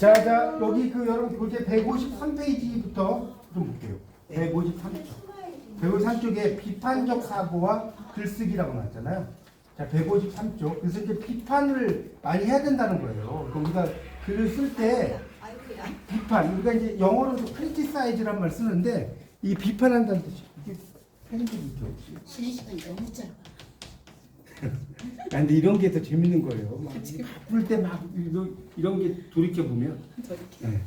자, 여기 그 여러분 교재 153페이지부터 좀 볼게요. 153쪽. 153쪽에 비판적 사고와 글쓰기라고 나왔잖아요. 자, 153쪽. 그래서 이제 비판을 많이 해야 된다는 거예요. 그러니까 우리가 글을 쓸 때 비판, 우리가 이제 영어로도 criticize란 말 쓰는데 이 비판한다는 뜻이 이게 편집이 없이. 쉬는 시간이 너무 짧아. 근데 이런 게 더 재밌는 거예요. 막 바쁠 때 막 이런 게 돌이켜 보면. 네.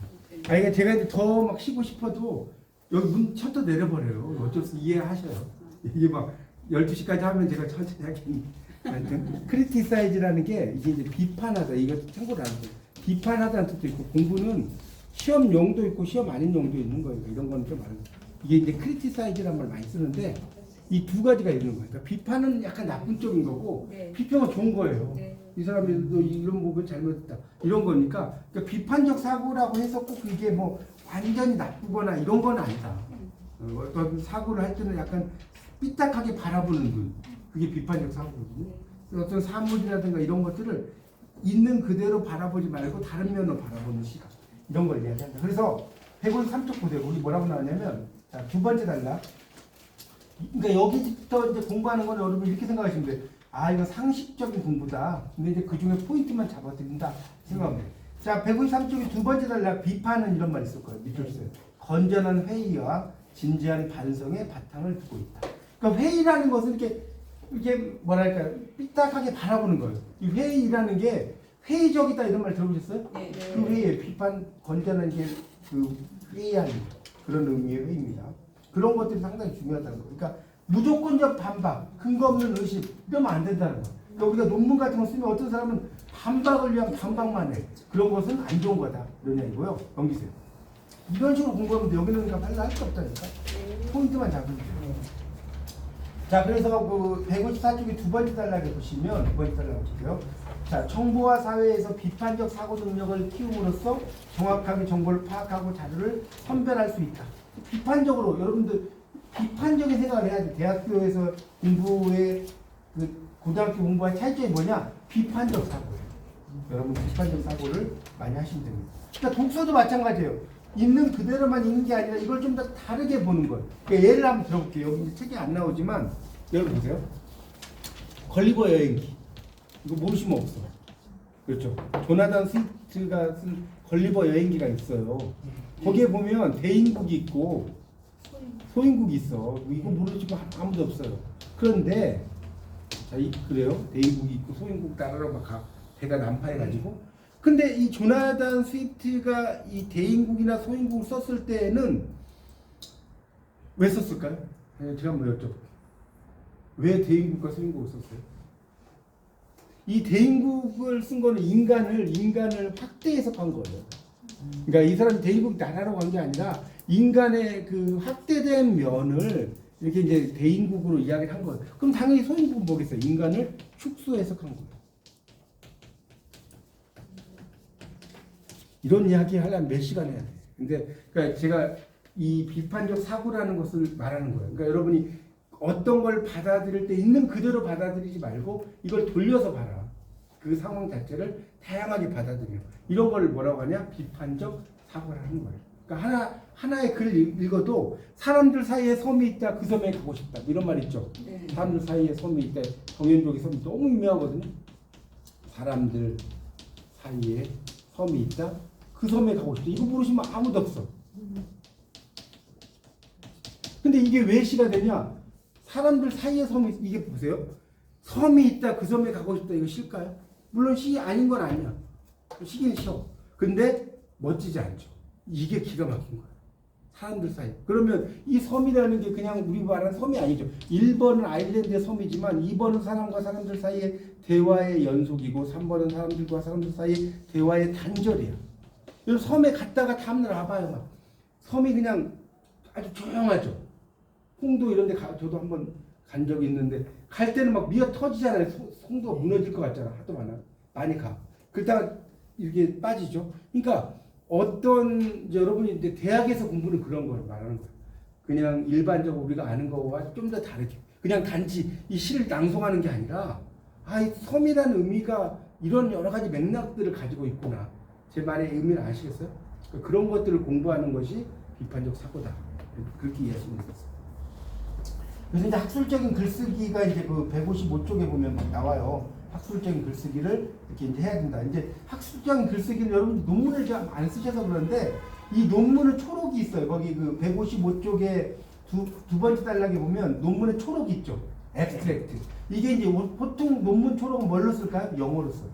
그러니까 제가 이제 더 막 쉬고 싶어도 여기 문 셔터 내려버려요. 어쩔 수 이해하셔요. 이게 막 12시까지 하면 제가 천천히 하겠는데. 하여튼 크리티사이즈라는 게 이게 비판하다. 이거 참고로 아는 거예요. 비판하다는 뜻도 있고 공부는 시험용도 있고 시험 아닌 용도 있는 거예요. 이런 거는 좀 알고. 이게 이제 크리티사이즈라는 말 많이 쓰는데 이 두 가지가 있는 거예요. 그러니까 비판은 약간 나쁜 쪽인 거고批评은 좋은 거예요. 이 사람이 너 이런 부분 잘못했다 이런 거니까 그러니까 비판적 사고라고 해서 꼭 이게 뭐 완전히 나쁘거나 이런 건 아니다. 어떤 사고를 할 때는 약간 삐딱하게 바라보는 눈 그게 비판적 사고거든요. 어떤 사물이라든가 이런 것들을 있는 그대로 바라보지 말고 다른 면으로 바라보는 시각 이런 걸 이야기한다. 그래서 153쪽 보세요. 우리 뭐라고 나왔냐면 자, 두 번째 단락. 그러니까 여기부터 이제 공부하는 건 여러분 이렇게 생각하시면 돼요. 아 이거 상식적인 공부다. 근데 이제 그 중에 포인트만 잡아드린다 생각하면 돼요. 자 153쪽의 두 번째 단락 비판은 이런 말이 있을 거예요. 밑줄 쓰세요. 건전한 회의와 진지한 반성의 바탕을 두고 있다. 그러니까 회의라는 것은 이게 뭐랄까 삐딱하게 바라보는 거예요. 이 회의라는 게 회의적이다 이런 말 들어보셨어요? 네. 그 회의 비판 건전한 게 그 회의하는 그런 의미의 회의입니다. 그런 것들이 상당히 중요하다는 거예요. 그러니까 무조건적 반박, 근거 없는 의심 이러면 안 된다는 거예요. 그러니까 우리가 논문 같은 거 쓰면 어떤 사람은 반박을 위한 반박만 해. 그런 것은 안 좋은 거다. 이런 얘기고요. 넘기세요. 이런 식으로 공부하면 돼. 여기는 그러니까 빨리 할 수 없다니까. 포인트만 잡으면 돼요. 자, 그래서 그 154쪽의 두 번째 단락에 보시면 두 번째 단락 보세요. 자, 정보화 사회에서 비판적 사고 능력을 키움으로써 정확하게 정보를 파악하고 자료를 선별할 수 있다. 비판적으로 여러분들 비판적인 생각을 해야 돼. 대학교에서 공부의 그 고등학교 공부와 차이점이 뭐냐? 비판적 사고예요. 여러분 비판적 사고를 많이 하시면 됩니다. 그러니까 독서도 마찬가지예요. 있는 그대로만 있는 게 아니라 이걸 좀 더 다르게 보는 거예요. 그러니까 예를 한번 들어볼게요. 여기 이제 책이 안 나오지만 여러분 보세요. 걸리버 여행기. 이거 모르시면 없어. 그렇죠. 조나단 스위프트가 쓴 걸리버 여행기가 있어요. 거기에 보면 대인국이 있고 소인국이 있어. 이거 모르시고 아무도 없어요. 그런데 자, 그래요. 대인국이 있고 소인국 나라로 막 배가 난파해가지고. 근데 이 조나단 스위프트가 이 대인국이나 소인국을 썼을 때는 왜 썼을까요? 제가 한번 여쭤볼게요. 왜 대인국과 소인국을 썼어요? 이 대인국을 쓴 거는 인간을 확대 해석한 거예요. 그러니까 이 사람이 대인국 나라라고 한 게 아니라 인간의 그 확대된 면을 이렇게 이제 대인국으로 이야기를 한 거예요. 그럼 당연히 소인국은 뭐겠어요? 인간을 축소 해석한 거예요. 이런 이야기 하려면 몇 시간 해야 돼. 근데 그러니까 제가 이 비판적 사고라는 것을 말하는 거예요. 그러니까 여러분이 어떤 걸 받아들일 때 있는 그대로 받아들이지 말고 이걸 돌려서 봐라. 그 상황 자체를 다양하게 받아들여요. 이런 걸 뭐라고 하냐? 비판적 사고라는 거예요. 그러니까 하나의 글을 읽어도 사람들 사이에 섬이 있다. 그 섬에 가고 싶다. 이런 말 있죠. 네. 사람들 사이에 섬이 있다. 정현족의 섬이 너무 유명하거든요. 사람들 사이에 섬이 있다. 그 섬에 가고 싶다. 이거 모르시면 아무도 없어. 근데 이게 왜 시가 되냐? 사람들 사이에 섬이 이게 보세요. 섬이 있다. 그 섬에 가고 싶다. 이거 실까요? 물론 시 아닌 건 아니야. 시긴 쉬워. 근데 멋지지 않죠. 이게 기가 막힌 거야. 사람들 사이. 그러면 이 섬이라는 게 그냥 우리 말하는 섬이 아니죠. 1번은 아일랜드의 섬이지만 2번은 사람과 사람들 사이의 대화의 연속이고 3번은 사람들과 사람들 사이의 대화의 단절이야. 여러분 섬에 갔다가 다음날 와봐요. 막. 섬이 그냥 아주 조용하죠. 홍도 이런 데 저도 한번 간 적이 있는데 갈 때는 막 미어 터지잖아요. 송도가 무너질 것 같잖아. 하도 많이 가. 그러다가 이렇게 빠지죠. 그러니까 어떤 여러분이 이제 대학에서 공부는 그런 걸 말하는 거예요. 그냥 일반적으로 우리가 아는 거와 좀 더 다르게 그냥 단지 이 시를 낭송하는 게 아니라 이 섬이라는 의미가 이런 여러 가지 맥락들을 가지고 있구나. 제 말의 의미를 아시겠어요? 그러니까 그런 것들을 공부하는 것이 비판적 사고다. 그렇게 이해하시면 되겠어요. 그래서 이제 학술적인 글쓰기가 이제 그 155쪽에 보면 막 나와요. 학술적인 글쓰기를 이렇게 이제 해야 된다. 이제 학술적인 글쓰기는 여러분 논문을 잘 안 쓰셔서 그런데 이 논문은 초록이 있어요. 거기 그 155쪽에 두 번째 단락에 보면 논문에 초록이 있죠. 앱스트랙트. 이게 이제 보통 논문 초록은 뭘로 쓸까요? 영어로 써요.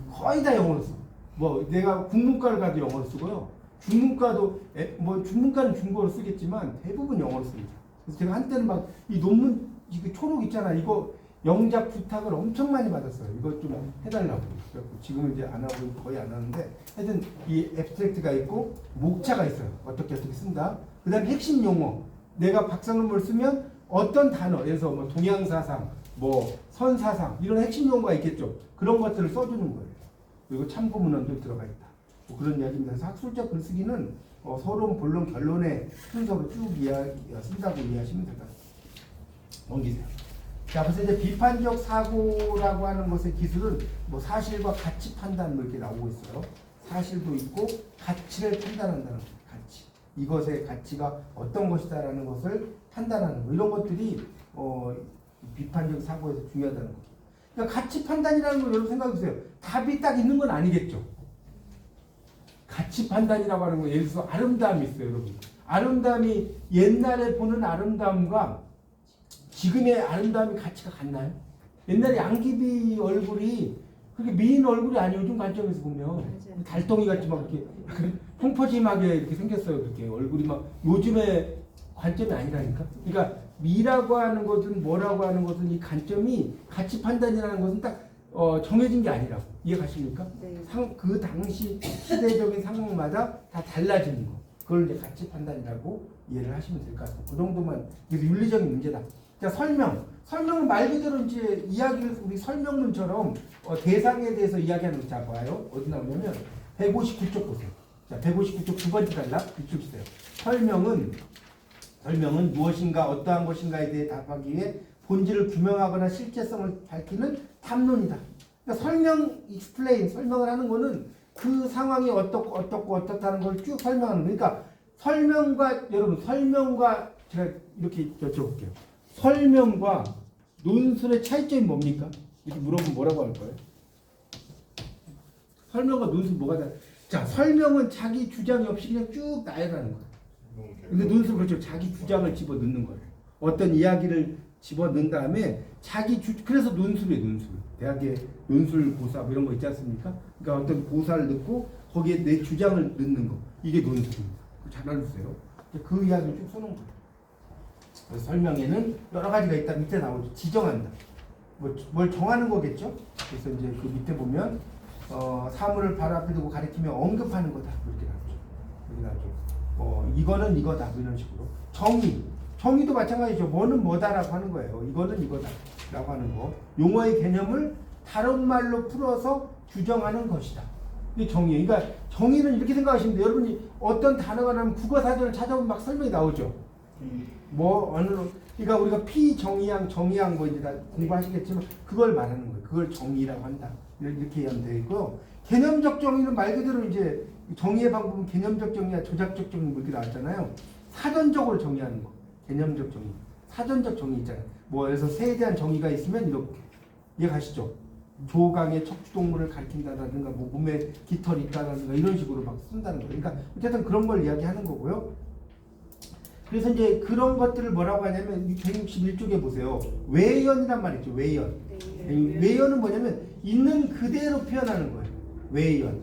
거의 다 영어로 써. 뭐 내가 국문과를 가도 영어로 쓰고요. 중문과도 뭐 중문과는 중국어로 쓰겠지만 대부분 영어로 씁니다. 그래서 제가 한때는 막 이 논문 이거 초록 있잖아. 이거 영작 부탁을 엄청 많이 받았어요. 이거 좀 해달라고. 그래서 지금은 이제 안 하고 거의 안 하는데 하여튼 이 앱스트랙트가 있고 목차가 있어요. 어떻게 쓴다. 그다음에 핵심 용어. 내가 박사 논문을 쓰면 어떤 단어, 예를 들어서 뭐 동양사상, 뭐 선사상 이런 핵심 용어가 있겠죠. 그런 것들을 써주는 거예요. 그리고 참고 문헌도 들어가 있다. 뭐 그런 이야기입니다. 그래서 학술적 글쓰기는 서론, 본론, 결론의 순서로 쭉 쓴다고 이해하시면 될 것 같습니다. 넘기세요. 자, 그래서 이제 비판적 사고라고 하는 것의 기술은 뭐 사실과 가치 판단 뭐 이렇게 나오고 있어요. 사실도 있고 가치를 판단한다는 거예요. 가치. 이것의 가치가 어떤 것이다라는 것을 판단하는 거. 이런 것들이 비판적 사고에서 중요하다는 거죠. 그러니까 가치 판단이라는 걸 여러분 생각해 보세요. 답이 딱 있는 건 아니겠죠. 가치 판단이라고 하는 거 예를 들어서 아름다움이 있어요, 여러분. 아름다움이 옛날에 보는 아름다움과 지금의 아름다움이 가치가 같나요? 옛날에 양귀비 얼굴이 그렇게 미인 얼굴이 아니에요. 요즘 관점에서 보면 달덩이 같이 막 이렇게 펑퍼짐하게 이렇게 생겼어요. 그렇게 얼굴이 막 요즘의 관점이 아니라니까. 그러니까 미라고 하는 것은 뭐라고 하는 것은 이 관점이 가치 판단이라는 것은 딱 정해진 게 아니라고 이해가십니까? 네. 그 당시 시대적인 상황마다 다 달라지는 거. 그걸 이제 가치 판단이라고 이해를 하시면 될 것 같습니다. 그 정도만. 그래서 윤리적인 문제다. 자, 설명은 말 그대로 이제 이야기를 우리 설명문처럼 대상에 대해서 이야기하는 거. 자, 봐요. 어디 나오냐면 159쪽 보세요. 자, 159쪽 두 번째 단락 뒤쪽 주세요. 설명은 무엇인가 어떠한 것인가에 대해 답하기 위해 본질을 규명하거나 실제성을 밝히는 탐론이다. 그러니까 설명을 하는 거는 그 상황이 어떻고 어떻다는 걸 쭉 설명하는 거예요. 그러니까 설명과 제가 이렇게 여쭤볼게요. 설명과 논술의 차이점이 뭡니까? 이렇게 물어보면 뭐라고 할 거예요? 설명과 논술 뭐가 다르? 자, 설명은 자기 주장이 없이 그냥 쭉 나열하는 거예요. 근데 논술은 그렇죠. 자기 주장을 집어넣는 거예요. 어떤 이야기를 집어넣은 다음에 그래서 논술이에요, 논술. 대학에 논술 고사 뭐 이런 거 있지 않습니까? 그러니까 어떤 고사를 넣고 거기에 내 주장을 넣는 거. 이게 논술입니다. 잘 알아주세요. 그 이야기를 쭉 써놓은 거예요. 그래서 설명에는 여러 가지가 있다. 밑에 나오죠. 지정한다. 뭘 정하는 거겠죠? 그래서 이제 그 밑에 보면 사물을 바로 앞에 두고 가리키며 언급하는 거다. 그렇게 나오죠. 여기 나오죠. 이거는 이거다. 뭐 이런 식으로. 정의도 마찬가지죠. 뭐는 뭐다라고 하는 거예요. 이거는 이거다라고 하는 거. 용어의 개념을 다른 말로 풀어서 규정하는 것이다. 이게 정의. 그러니까 정의는 이렇게 생각하시면 돼요. 여러분이 어떤 단어가 나오면 국어사전을 찾아보면 막 설명이 나오죠. 그러니까 우리가 정의양 뭐 이제 다 공부하시겠지만 그걸 말하는 거예요. 그걸 정의라고 한다. 이렇게 이해하면 되겠고요. 개념적 정의는 말 그대로 이제 정의의 방법은 개념적 정의와 조작적 정의 뭐 이렇게 나왔잖아요. 사전적으로 정의하는 거. 개념적 정의. 사전적 정의 있잖아요. 뭐 그래서 새에 대한 정의가 있으면 이렇게. 이해가시죠? 조강의 척추동물을 가리킨다든가 뭐 몸에 깃털이 있다든가 이런 식으로 막 쓴다는 거예요. 그러니까 어쨌든 그런 걸 이야기하는 거고요. 그래서 이제 그런 것들을 뭐라고 하냐면 161쪽에 보세요. 외연이란 말이 있죠. 외연. 외연은 뭐냐면 있는 그대로 표현하는 거예요.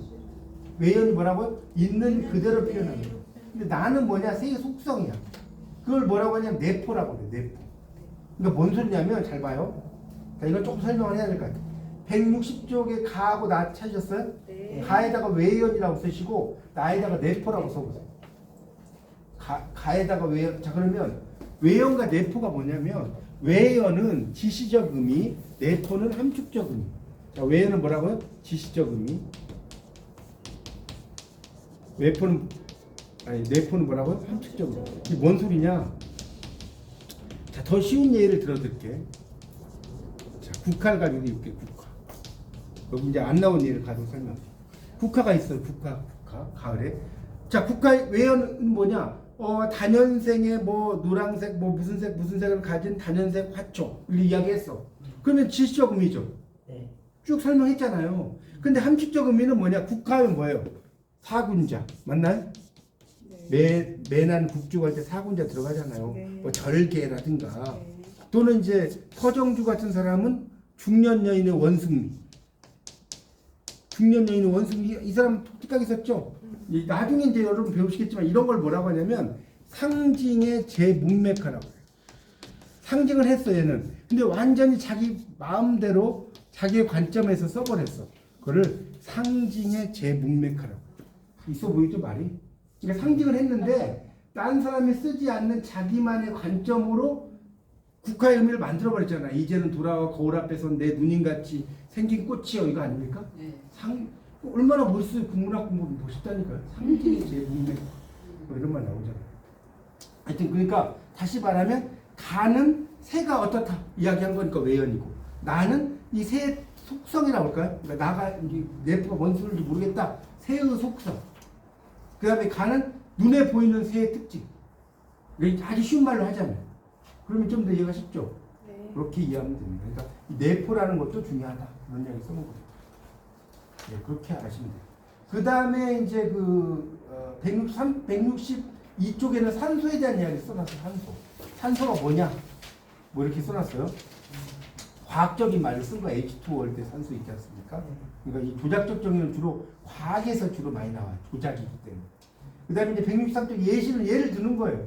외연이 뭐라고요? 있는 그대로 표현하는 거예요. 근데 나는 뭐냐? 새의 속성이야. 그걸 뭐라고 하냐면 내포라고 해요. 내포. 그러니까 뭔 소리냐면 잘 봐요. 자, 이건 조금 설명을 해야 될 것 같아요. 160쪽에 가하고 나 찾으셨어요? 네. 가에다가 외연이라고 쓰시고 나에다가 내포라고 써보세요. 가에다가 외연. 자, 그러면 외연과 내포가 뭐냐면 외연은 지시적 의미, 내포는 함축적 의미. 자, 외연은 뭐라고요? 지시적 의미. 내포는 뭐라고요? 함축적 의미. 이게 뭔 소리냐? 자, 더 쉬운 예를 들어드릴게. 자, 국화를 가지고 이렇게 국화. 여기 이제 안 나온 예를 가지고 설명해. 국화가 있어요. 국화 가을에. 자, 국화 외연은 뭐냐? 단연생의 뭐 노란색 뭐 무슨 색을 가진 단연색 화초 우리 이야기했어. 그러면 질적 의미죠. 네. 쭉 설명했잖아요. 근데 함축적 의미는 뭐냐? 국화는 뭐예요? 사군자 맞나요? 매난 국주가 할 때 사군자 들어가잖아요. 네. 뭐 절개라든가 또는 이제 서정주 같은 사람은 중년 여인의 원숭미. 중년 여인의 원숭미 이 사람 독특하게 썼죠. 나중에 이제 여러분 배우시겠지만 이런 걸 뭐라고 하냐면 상징의 제문맥화라고 해요. 상징을 했어 얘는. 근데 완전히 자기 마음대로 자기의 관점에서 써버렸어. 그거를 상징의 제문맥화라고. 있어 보이죠 말이? 그러니까 상징을 했는데 딴 사람이 쓰지 않는 자기만의 관점으로 국화의 의미를 만들어버렸잖아. 이제는 돌아와 거울 앞에서 내 누님같이 생긴 꽃이요 이거 아닙니까? 네. 얼마나 멋있어요. 국문학 공부 멋있다니까요. 상징의 제문맥 뭐 이런 말 나오잖아요. 하여튼 그러니까 다시 말하면 가는 새가 어떻다 이야기한 거니까 외연이고 나는 이 새의 속성이라고 할까요? 그러니까 나가 이제 내가 뭔 소리인지 모르겠다. 새의 속성. 그 다음에 가는 눈에 보이는 새의 특징. 아주 쉬운 말로 하자면. 그러면 좀 더 이해가 쉽죠? 네. 그렇게 이해하면 됩니다. 그러니까 이 내포라는 것도 중요하다. 그런 이야기 써놓은 거예요. 네, 그렇게 아시면 돼요. 그 다음에 이제 162쪽에는 산소에 대한 이야기 써놨어요. 산소가 뭐냐? 뭐 이렇게 써놨어요. 과학적인 말을 쓴 거 H2O 할 때 산소 있지 않습니까? 그러니까 이 조작적 정의는 주로 과학에서 주로 많이 나와요. 조작이기 때문에. 그 다음에 이제 163쪽 예시는 예를 드는 거예요.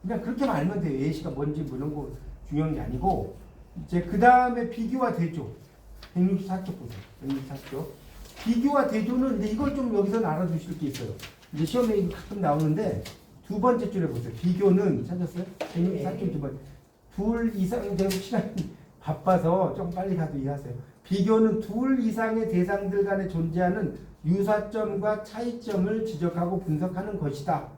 그냥 그렇게만 알면 돼요. 예시가 뭔지 뭐 이런 거 중요한 게 아니고 이제 그 다음에 비교와 대조 164쪽 보세요. 164쪽 비교와 대조는 이제 이걸 좀 여기서 알아두실 게 있어요. 이제 시험에 가끔 나오는데 두 번째 줄에 보세요. 비교는 찾았어요? 164쪽 두 번째 둘 이상 되고 시간이 바빠서 좀 빨리 가도 이해하세요. 비교는 둘 이상의 대상들 간에 존재하는 유사점과 차이점을 지적하고 분석하는 것이다.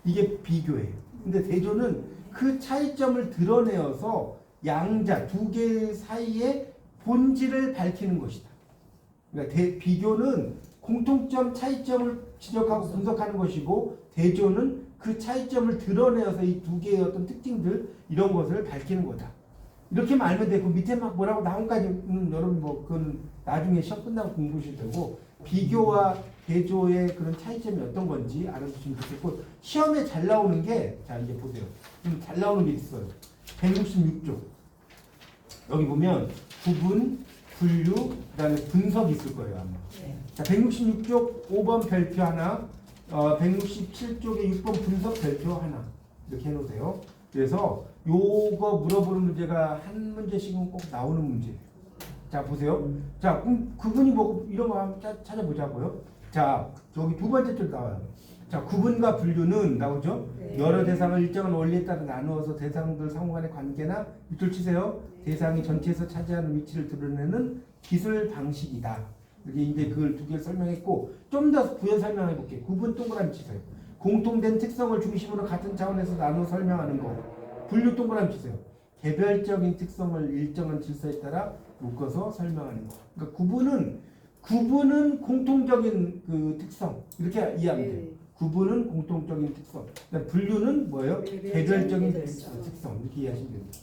이게 비교예요. 근데 대조는 그 차이점을 드러내어서 양자 두 개 사이의 본질을 밝히는 것이다. 그러니까 비교는 공통점, 차이점을 지적하고 분석하는 것이고 대조는 그 차이점을 드러내어서 이 두 개의 어떤 특징들 이런 것을 밝히는 거다. 이렇게만 알면 되고 밑에 막 뭐라고 나온까지는 여러분 뭐 그건 나중에 시험 끝나고 공부하실 테고 비교와 대조의 그런 차이점이 어떤 건지 알아두시면 좋겠고 시험에 잘 나오는 게 자 이제 보세요. 좀 잘 나오는 게 있어요. 166쪽 여기 보면 구분, 분류, 그다음에 분석이 있을 거예요 아마. 네. 자 166쪽 5번 별표 하나, 167쪽에 6번 분석 별표 하나 이렇게 해놓으세요. 그래서 요거 물어보는 문제가 한 문제씩은 꼭 나오는 문제예요. 자 보세요. 자 구분이 뭐고 이런 거 한번 찾아보자고요. 자 저기 두 번째 줄 나와요. 자 구분과 분류는 나오죠. 네. 여러 대상을 일정한 원리에 따라 나누어서 대상들 상호 간의 관계나 밑줄 치세요. 대상이 전체에서 차지하는 위치를 드러내는 기술 방식이다. 이렇게 이제 그걸 두 개를 설명했고 좀 더 부연 설명해 볼게요. 구분 동그라미 치세요. 공통된 특성을 중심으로 같은 차원에서 나누어 설명하는 거. 분류 동그라미 치세요. 개별적인 특성을 일정한 질서에 따라 묶어서 설명하는 거. 그러니까 구분은 공통적인 그 특성 이렇게 이해하면 돼요. 네. 구분은 공통적인 특성. 그러니까 분류는 뭐예요? 개별적인 특성 이렇게 이해하시면 됩니다.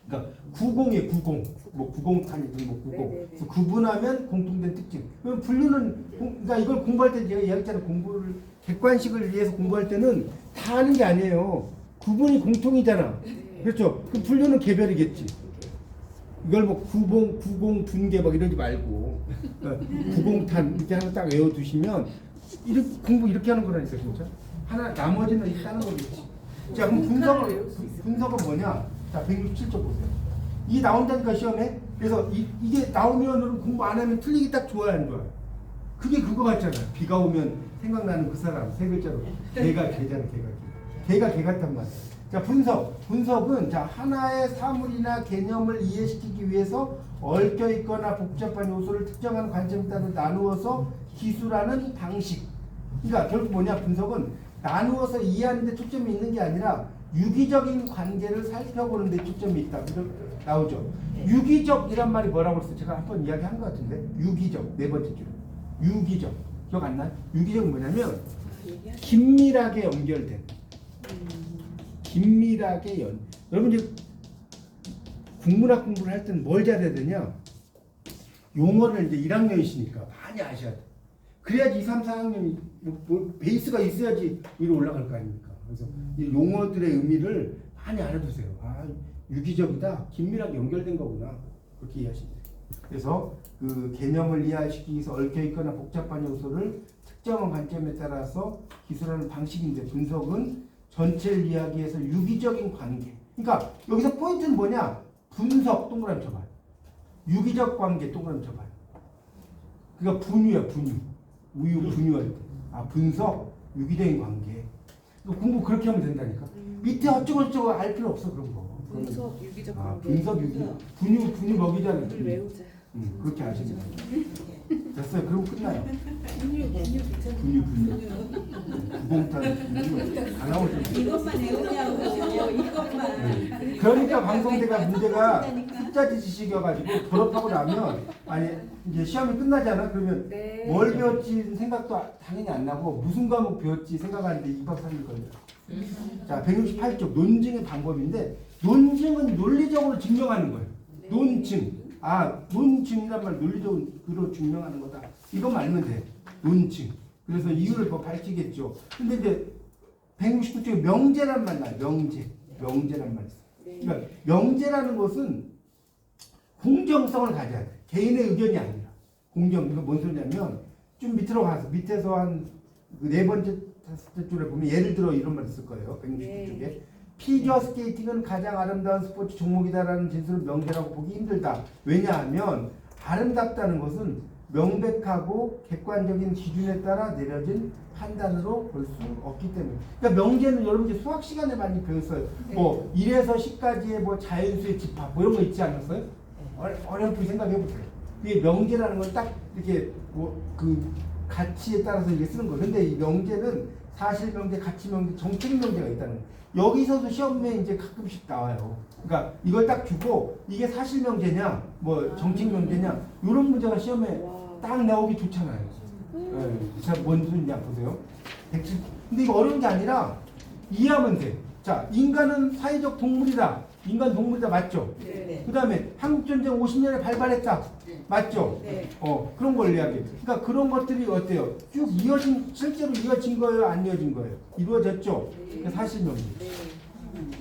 그러니까 90이에요. 90. 뭐 90탄이든 뭐 90. 네네네. 그래서 구분하면 공통된 특징. 그럼 분류는 그러니까 이걸 공부할 때 제가 이야기했잖아요. 공부를 객관식을 위해서 공부할 때는 다 하는 게 아니에요. 구분이 공통이잖아. 그렇죠? 그 분류는 개별이겠지. 이걸 뭐 90 분계 막 이러지 말고 90탄 이렇게 하나 딱 외워두시면 이렇게 공부 이렇게 하는 거라니까 진짜. 하나 나머지는 이렇게 하는 거겠지. 자 그럼 분석은 뭐냐? 자 167쪽 보세요. 이게 나온다니까 시험에. 그래서 이게 나오면 공부 안 하면 틀리기 딱 좋아야 하는 거야. 그게 그거 같잖아. 비가 오면 생각나는 그 사람 세 글자로 개가 개잖아. 개가 개 같단 말이야. 자 분석은 자 하나의 사물이나 개념을 이해시키기 위해서 얽혀 있거나 복잡한 요소를 특정한 관점에 따라 나누어서 기술하는 방식. 그러니까 결국 뭐냐 분석은 나누어서 이해하는 데 초점이 있는 게 아니라 유기적인 관계를 살펴보는 데 초점이 있다. 나오죠. 유기적이란 말이 뭐라고 했어요? 제가 한번 이야기한 것 같은데 유기적 네 번째 줄. 유기적. 기억 안 나요? 유기적은 뭐냐면 긴밀하게 연결된. 긴밀하게 여러분 이제 국문학 공부를 할 때는 뭘 잘해야 되냐? 용어를 이제 1학년이시니까 많이 아셔야 돼. 그래야지 2, 3, 4학년이 뭐 베이스가 있어야지 위로 올라갈 거 아닙니까? 그래서 이 용어들의 의미를 많이 알아두세요. 아, 유기적이다. 긴밀하게 연결된 거구나. 그렇게 이해하시면 돼요. 그래서 그 개념을 이해시키기 위해서 얽혀있거나 복잡한 요소를 특정한 관점에 따라서 기술하는 방식인데 분석은 전체를 이야기해서 유기적인 관계. 그러니까 여기서 포인트는 뭐냐? 분석 동그라미 쳐봐요. 유기적 관계 동그라미 쳐봐요. 그러니까 분유야 분유. 우유 분유할 때. 아 분석 유기적인 관계. 공부 그렇게 하면 된다니까. 밑에 어쩌고저쩌고 알 필요 없어 그런 거. 분석 유기적 아, 관계. 분석 유기. 분유 먹이자는. 을 외우자. 그렇게 하시면 돼요. 됐어요. 그럼 끝나요. 분유 괜찮아. 분유. 구봉탄 분유. 안 나오죠. 이것만 외우냐고 이것만. 그러니까 방송대가 문제가 숫자지 지식이어가지고 졸업하고 나면 아니 이제 시험이 끝나잖아. 그러면 네. 뭘 배웠지 생각도 당연히 안 나고 무슨 과목 배웠지 생각하는데 2박 3일 걸려요. 자 168쪽 논증의 방법인데 논증은 논리적으로 증명하는 거예요. 논증. 아 논증이란 말 논리적으로 증명하는 거다. 이것만 알면 돼. 논증. 그래서 이유를 더 밝히겠죠. 근데 이제 169쪽에 명제란 말 나와요. 명제란 말이 있어요. 그러니까 명제라는 것은 공정성을 가져야 돼. 개인의 의견이 아니라. 공정. 이거 뭔 소리냐면 좀 밑으로 가서 밑에서 한 네 번째 다섯 번째 줄에 보면 예를 들어 이런 말 있을 거예요. 169쪽에 피겨 스케이팅은 가장 아름다운 스포츠 종목이다라는 진술을 명제라고 보기 힘들다. 왜냐하면 아름답다는 것은 명백하고 객관적인 기준에 따라 내려진 판단으로 볼 수 없기 때문에. 그러니까 명제는 여러분 이제 수학 시간에 많이 배웠어요. 뭐 1에서 10까지의 뭐 자연수의 집합 뭐 이런 거 있지 않았어요? 어렴풋이 생각해 보세요. 그게 명제라는 건 딱 이렇게 뭐 그 가치에 따라서 이게 쓰는 거예요. 근데 이 명제는 사실 명제, 가치 명제, 정책 명제가 있다는 거예요. 여기서도 시험에 이제 가끔씩 나와요. 그러니까 이걸 딱 주고 이게 사실 명제냐, 뭐 정책 명제냐 이런 문제가 시험에 딱 나오기 좋잖아요. 네. 자, 뭔 소리냐 보세요. 170. 근데 이거 어려운 게 아니라 이해하면 돼. 자, 인간은 사회적 동물이다. 인간 동물이다 맞죠? 네. 그 다음에 한국전쟁 50년에 발발했다. 맞죠? 네. 그런 걸 이야기해요. 그러니까 그런 것들이 어때요? 쭉 실제로 이어진 거예요? 안 이어진 거예요? 이루어졌죠? 그러니까 사실 명제. 네.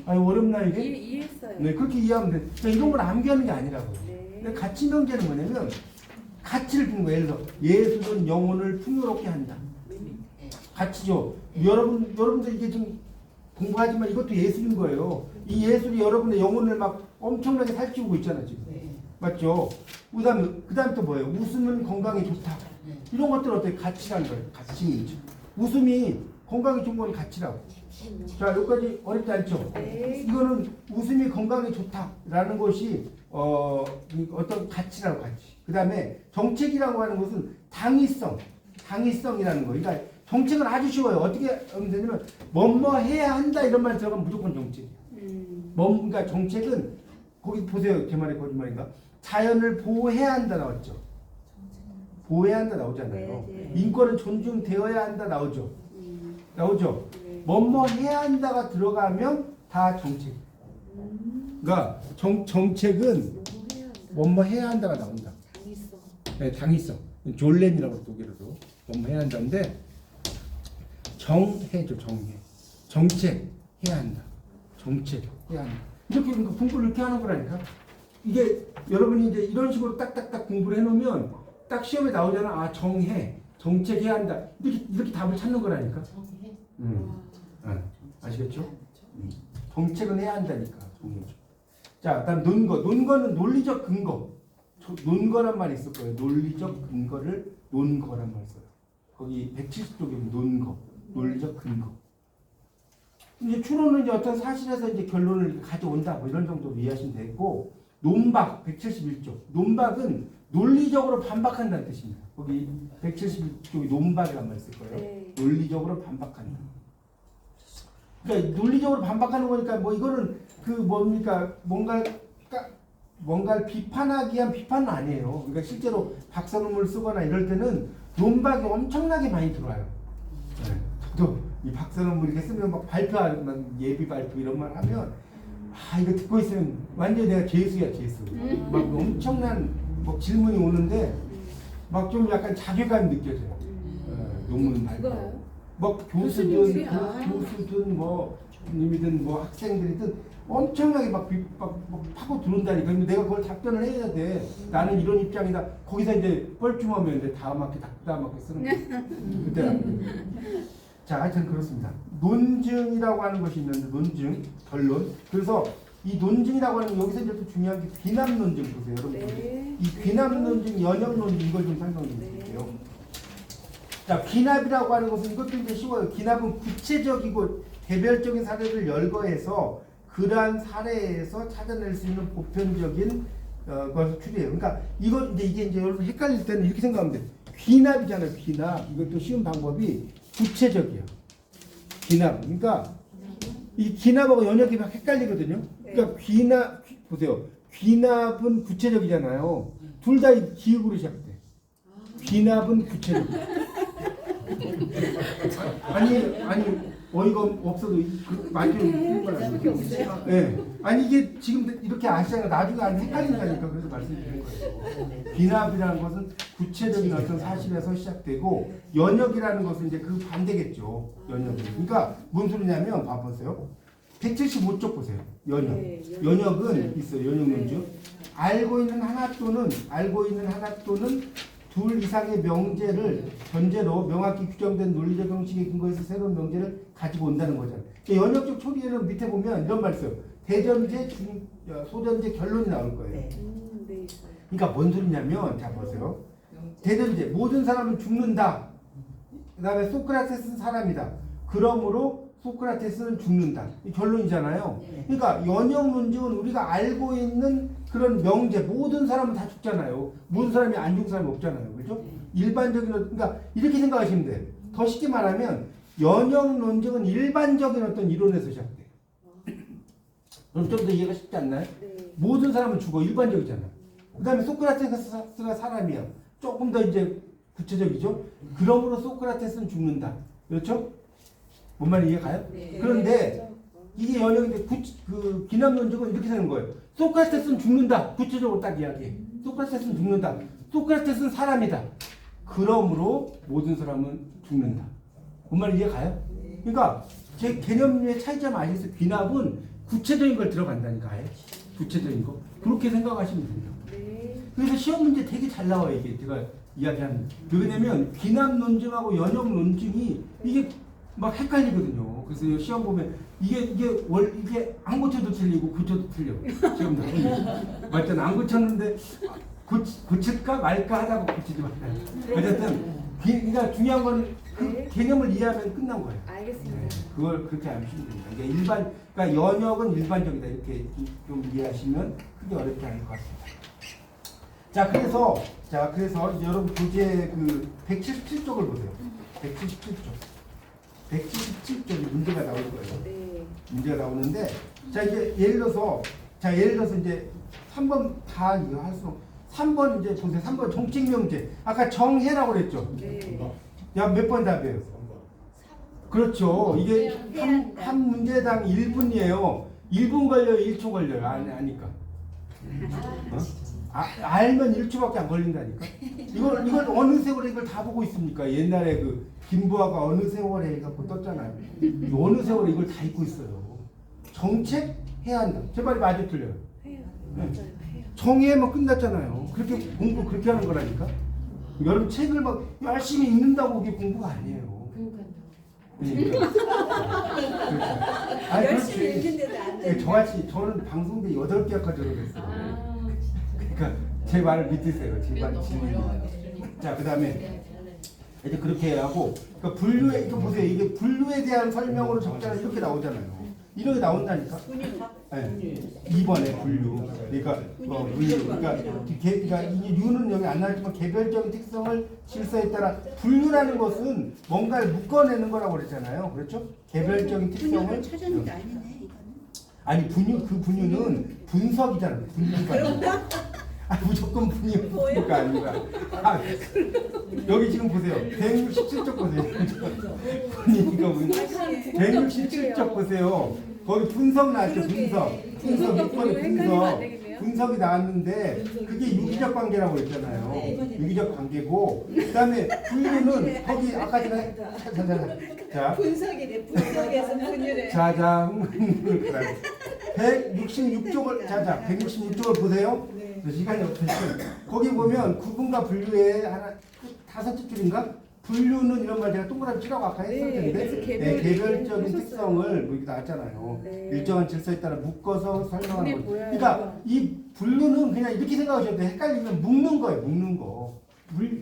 아니, 어렵나 이게? 이해했어요. 네, 그렇게 이해하면 돼. 그러니까 이런 걸 암기하는 게 아니라고. 네. 근데 가치 명제는 뭐냐면 가치를 준 거예요. 예를 들어 예술은 영혼을 풍요롭게 한다. 가치죠. 여러분들 이게 좀 공부하지만 이것도 예술인 거예요. 이 예술이 여러분의 영혼을 막 엄청나게 살찌우고 있잖아 지금. 맞죠? 그다음에 또 뭐예요? 웃음은 건강에 좋다. 이런 것들 어떻게 가치라는 거예요? 가치인지. 웃음이 건강에 좋은 건 가치라고. 자, 여기까지 어렵지 않죠? 네. 이거는 웃음이 건강에 좋다라는 것이 어떤 가치라고 가치. 그다음에 정책이라고 하는 것은 당위성이라는 거. 그러니까 정책은 아주 쉬워요. 어떻게 하면 되냐면 뭐뭐 해야 한다 이런 말 들어가면 무조건 정책이야. 그러니까 정책은 거기 보세요. 제 말이 거짓말인가? 자연을 보호해야 한다 나왔죠. 보호해야 한다 나오잖아요. 네, 네. 인권은 존중되어야 한다 나오죠. 나오죠. 네. 뭐뭐 해야 한다가 들어가면 다 정책. 그러니까 정책은 뭐뭐 해야 한다가 나온다. 당위성. 네, 당위성. 졸렌이라고 독일어로 뭐뭐 해야 한다는데 정해죠. 정책 해야 한다. 정책 해야 한다. 이렇게 그러니까 공부를 이렇게 하는 거라니까. 이게 여러분이 이제 이런 식으로 딱딱딱 공부를 해놓으면 딱 시험에 나오잖아. 아 정책해야 한다. 이렇게 답을 찾는 거라니까. 아시겠죠? 정책은 해야 한다니까. 자, 그다음 논거는 논리적 근거. 논거란 말이 있을 거예요. 논리적 근거를 논거란 말 써요. 거기 170쪽에 논거, 논리적 근거. 이제 추론은 이제 어떤 사실에서 이제 결론을 가져온다. 뭐 이런 정도로 이해하시면 되고, 논박 171쪽. 논박은 논리적으로 반박한다는 뜻입니다. 거기 171쪽이 논박이란 말 있을 거예요. 네. 논리적으로 반박한다. 그러니까 논리적으로 반박하는 거니까 뭐 이거는 그 뭡니까 뭔가를 비판하기 위한 비판은 아니에요. 그러니까 실제로 박사 논문을 쓰거나 이럴 때는 논박이 엄청나게 많이 들어와요. 네. 저도 이 박사논문 이렇게 쓰면 막 발표하면 예비 발표 이런 말 하면 이거 듣고 있으면 완전 내가 죄수야 죄수. 막 엄청난 뭐 질문이 오는데 막 좀 약간 자괴감 느껴져요. 논문 발표. 누가요? 뭐 교수님들이? 교수든 뭐 님이든 뭐 학생들이든 엄청나게 막 파고 들어온다니까. 근데 내가 그걸 답변을 해야 돼. 나는 이런 입장이다. 거기서 이제 뻘쭘하면 이제 다음 학기 쓰는 거야. 그때 자, 하여튼 그렇습니다. 논증이라고 하는 것이 있는데 논증, 결론. 그래서 이 논증이라고 하는 여기서 이제 또 중요한 게 귀납 논증 보세요, 여러분. 네. 이 귀납 논증, 연역 논증 이걸 좀 설명해 드릴게요. 자, 귀납이라고 하는 것은 이것도 이제 쉬워요. 귀납은 구체적이고 개별적인 사례를 열거해서 그러한 사례에서 찾아낼 수 있는 보편적인 것을 추리해요. 그러니까 이게 이제 여러분 헷갈릴 때는 이렇게 생각하면 돼요. 귀납이잖아요, 귀납. 이것도 쉬운 방법이 구체적이에요. 귀납. 그러니까 이 귀납하고 연역이 막 헷갈리거든요. 그러니까 보세요. 귀납은 구체적이잖아요. 둘 다 기읍으로 시작돼. 귀납은 구체적. 아니 어이가 없어도 맞는 건 아니에요. 네. 아니 이게 지금 이렇게 아시잖아요. 나중에 안 헷갈린다니까. 그래서 말씀드리는 거예요. 귀납이라는 것은 구체적인 어떤 사실에서 시작되고 연역이라는 것은 이제 그 반대겠죠. 연역이. 그러니까 무슨 소리냐면 봐보세요. 175쪽 보세요. 연역. 네, 연역은 있어요. 연역 논증. 알고 있는 하나 또는 둘 이상의 명제를 전제로 명확히 규정된 논리적 형식에 근거해서 새로운 명제를 가지고 온다는 거잖아요. 연역적 초리에는 밑에 보면 이런 말 있어요. 대전제, 소전제, 결론이 나올 거예요. 네, 있어요. 그러니까 뭔 소리냐면 자 보세요. 대전제 모든 사람은 죽는다. 그 다음에 소크라테스는 사람이다. 그러므로 소크라테스는 죽는다. 이 결론이잖아요. 그러니까 연역 논증은 우리가 알고 있는 그런 명제 모든 사람은 다 죽잖아요. 모든 사람이 안 죽은 사람이 없잖아요. 그렇죠? 일반적인 그러니까 이렇게 생각하시면 돼요. 더 쉽게 말하면 연역 논증은 일반적인 어떤 이론에서 시작돼요. 그럼 좀 더 이해가 쉽지 않나요? 네. 모든 사람은 죽어. 일반적이잖아요. 그 다음에 소크라테스가 사람이야. 조금 더 이제 구체적이죠. 그러므로 소크라테스는 죽는다. 그렇죠? 뭔 말인지 이해가요? 네. 그런데 이게 연역인데 그 귀납 논증은 이렇게 되는 거예요. 소크라테스는 죽는다. 구체적으로 딱 이야기해. 소크라테스는 죽는다. 소크라테스는 사람이다. 그러므로 모든 사람은 죽는다. 뭔 말인지 이해가요? 그러니까 제 개념의 차이점 아시겠어요? 귀납은 구체적인 걸 들어간다니까. 아예. 구체적인 거. 그렇게 생각하시면 됩니다. 네. 그래서 시험 문제 되게 잘 나와요. 이게 제가 이야기하는. 왜냐면 귀납 논증하고 연역 논증이 이게 막 헷갈리거든요. 그래서 시험 보면 이게 안 고쳐도 틀리고 고쳐도 틀려. 지금 맞잖아. 안 고쳤는데 고칠까 말까 하다가 고치지 말아요. 어쨌든 그러니까 중요한 건 그 개념을 이해하면 끝난 거예요. 알겠습니다. 네, 그걸 그렇게 아시면 됩니다. 그러니까 연역은 일반적이다 이렇게 좀 이해하시면 크게 어렵지 않을 것 같습니다. 자 그래서 이제 여러분 교재 그 177쪽을 보세요. 177쪽이 문제가 나올 거예요. 네. 문제가 나오는데 자 이제 예를 들어서 이제 3번 다 이거 할 수 3번 이제 보세요. 3번 정책 명제. 아까 정해라고 그랬죠. 네. 야 몇 번 답이에요? 그렇죠. 이게 한 문제당 1분이에요. 1분 걸려요, 1초 걸려요. 아니까. 알면 1초밖에 안 걸린다니까. 이걸 어느 세월에 이걸 다 보고 있습니까? 옛날에 그 김부하가 어느 세월에 해갖고 떴잖아요. 어느 세월에 이걸 다 읽고 있어요. 정책 해야 한다. 제 말이 맞아 틀려요. 해요. 맞아요. 해요. 정의에만 끝났잖아요. 그렇게 공부 그렇게 하는 거라니까. 여러분 책을 막 열심히 읽는다고 그게 공부가 아니에요. 그러니까. 아니, 열심히 그렇지. 읽는데도 안 네, 돼. 저는 방송대 8개까지 졸업했어요. 그러니까 제 말을 믿으세요. 제 말 진리입니다. 자, 그다음에 이제 그렇게 하고 그러니까 분류에 이거 보세요. 이게 분류에 대한 설명으로 적잖아요. 이렇게 나오잖아요. 이렇게 나온다니까. 네. 2번에 분류. 그러니까 분류. 그러니까 이 유는 여기 안 나왔지만 개별적인 특성을 질서에 따라 분류라는 것은 뭔가를 묶어내는 거라고 그랬잖아요. 그렇죠? 개별적인 특성을 찾아낸 게 아니네 이거는. 아니 그 분류는 분석이잖아요. 분류가. 무조건 분이니까 아니라. 아, 여기 지금 보세요. 167쪽 보세요. 분이니까 167쪽 보세요. 거기 분석 나왔죠. 분석 6번에 분석이 나왔는데 그게 유기적 관계라고 했잖아요. 유기적 관계고 그다음에 분류는 거기 아까 제가 분석이래. 분석에서 분류래. 자장 166쪽을 166쪽을 보세요. 시간이 없으시죠. 거기 보면 구분과 분류에 하나 5째 줄인가? 분류는 이런 말 제가 동그라미 치라고 아까 했을 텐데 개별적인 특성을 뭐 이렇게 나왔잖아요. 일정한 질서에 따라 묶어서 설명하는 거죠. 그러니까 이 분류는 그냥 이렇게 생각하셔도 돼요. 헷갈리면 묶는 거예요. 묶는 거.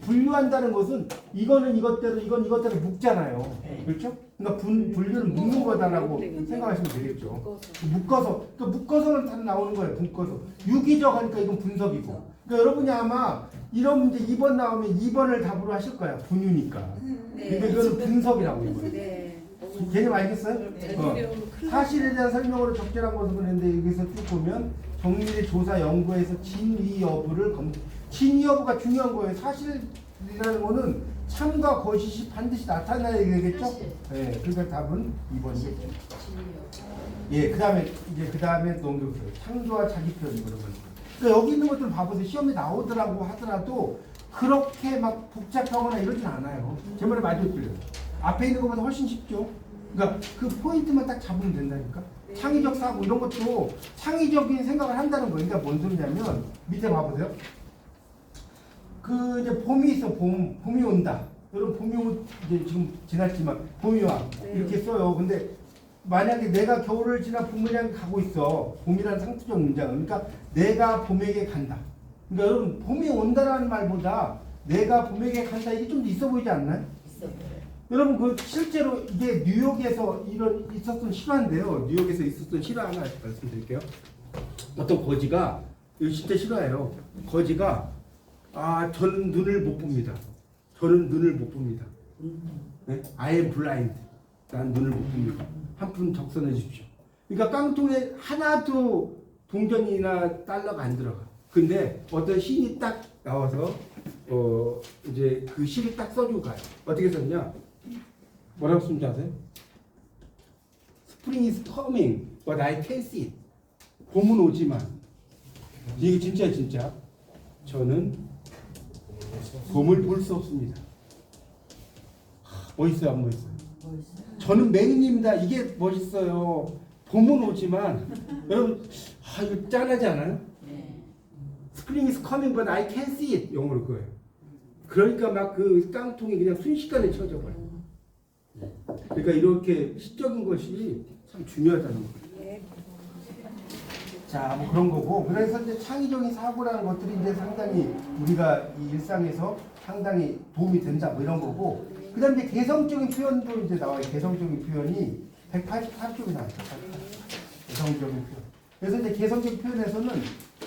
분류한다는 것은 이거는 이것대로 이건 이것대로 묶잖아요. 그렇죠? 그러니까 분류는 묶는 거다라고 생각하시면 되겠죠. 묶어서 그러니까 묶어서는 다 나오는 거예요. 묶어서 유기적 하니까 이건 분석이고. 그러니까 여러분이 아마 이런 문제 2번 나오면 2번을 답으로 하실 거야. 분유니까. 근데 이거는 분석이라고 이거는. 개념 알겠어요? 사실에 대한 설명으로 적절한 것을 보냈는데 여기서 쭉 보면 정밀의 조사 연구에서 진위 여부를 진위 여부가 중요한 거예요. 사실이라는 거는 참과 거짓이 반드시 나타나야 되겠죠? 네, 그러니까 답은 2번이겠죠. 예, 그 다음에 넘겨보세요. 창조와 자기 표현 그러면. 그러니까 여기 있는 것들 봐보세요. 시험에 나오더라고 하더라도 그렇게 막 복잡하거나 이러진 않아요. 제 말에 맞을 거예요. 앞에 있는 것보다 훨씬 쉽죠. 그러니까 그 포인트만 딱 잡으면 된다니까. 창의적 사고 이런 것도 창의적인 생각을 한다는 거예요. 그러니까 뭔 소리냐면 밑에 봐보세요. 그 이제 봄이 있어. 봄이 온다. 여러분 봄이 이제 지금 지났지만 봄이 와 이렇게 써요. 근데 만약에 내가 겨울을 지나 봄을 향해 가고 있어. 봄이라는 상투적 문장은 그러니까 내가 봄에게 간다. 그러니까 여러분 봄이 온다라는 말보다 내가 봄에게 간다 이게 좀 더 있어 보이지 않나요? 있어 보여요. 여러분 그 실제로 이게 뉴욕에서 있었던 실화인데요. 뉴욕에서 있었던 실화 하나 말씀드릴게요. 어떤 거지가 이거 진짜 실화예요. 거지가 저는 눈을 못 봅니다. 저는 눈을 못 봅니다. 네? I am blind. 난 눈을 못 봅니다. 한 푼 적선해 주십시오. 그러니까 깡통에 하나도 동전이나 달러가 안 들어가. 근데 어떤 시인이 딱 나와서 이제 그 시를 딱 써주고 가요. 어떻게 썼냐? 뭐라고 쓴지 아세요? Spring is coming, but I can't see it. 봄은 오지만 이게 진짜 저는 봄을 볼 수 없습니다. 멋있어요, 안 멋있어요? 저는 맹인입니다. 이게 멋있어요. 봄은 오지만 여러분 이거 짠하지 않아요? Spring is coming, but I can't see it. 영어로 그거예요. 그러니까 막 그 깡통이 그냥 순식간에 쳐져 버려. 그러니까 이렇게 시적인 것이 참 중요하다는 거예요. 자, 뭐 그런 거고. 그래서 이제 창의적인 사고라는 것들이 이제 상당히 우리가 이 일상에서 상당히 도움이 된다, 뭐 이런 거고. 그 다음에 이제 개성적인 표현도 이제 나와요. 개성적인 표현이 188쪽에 나왔죠. 개성적인 표현. 그래서 이제 개성적인 표현에서는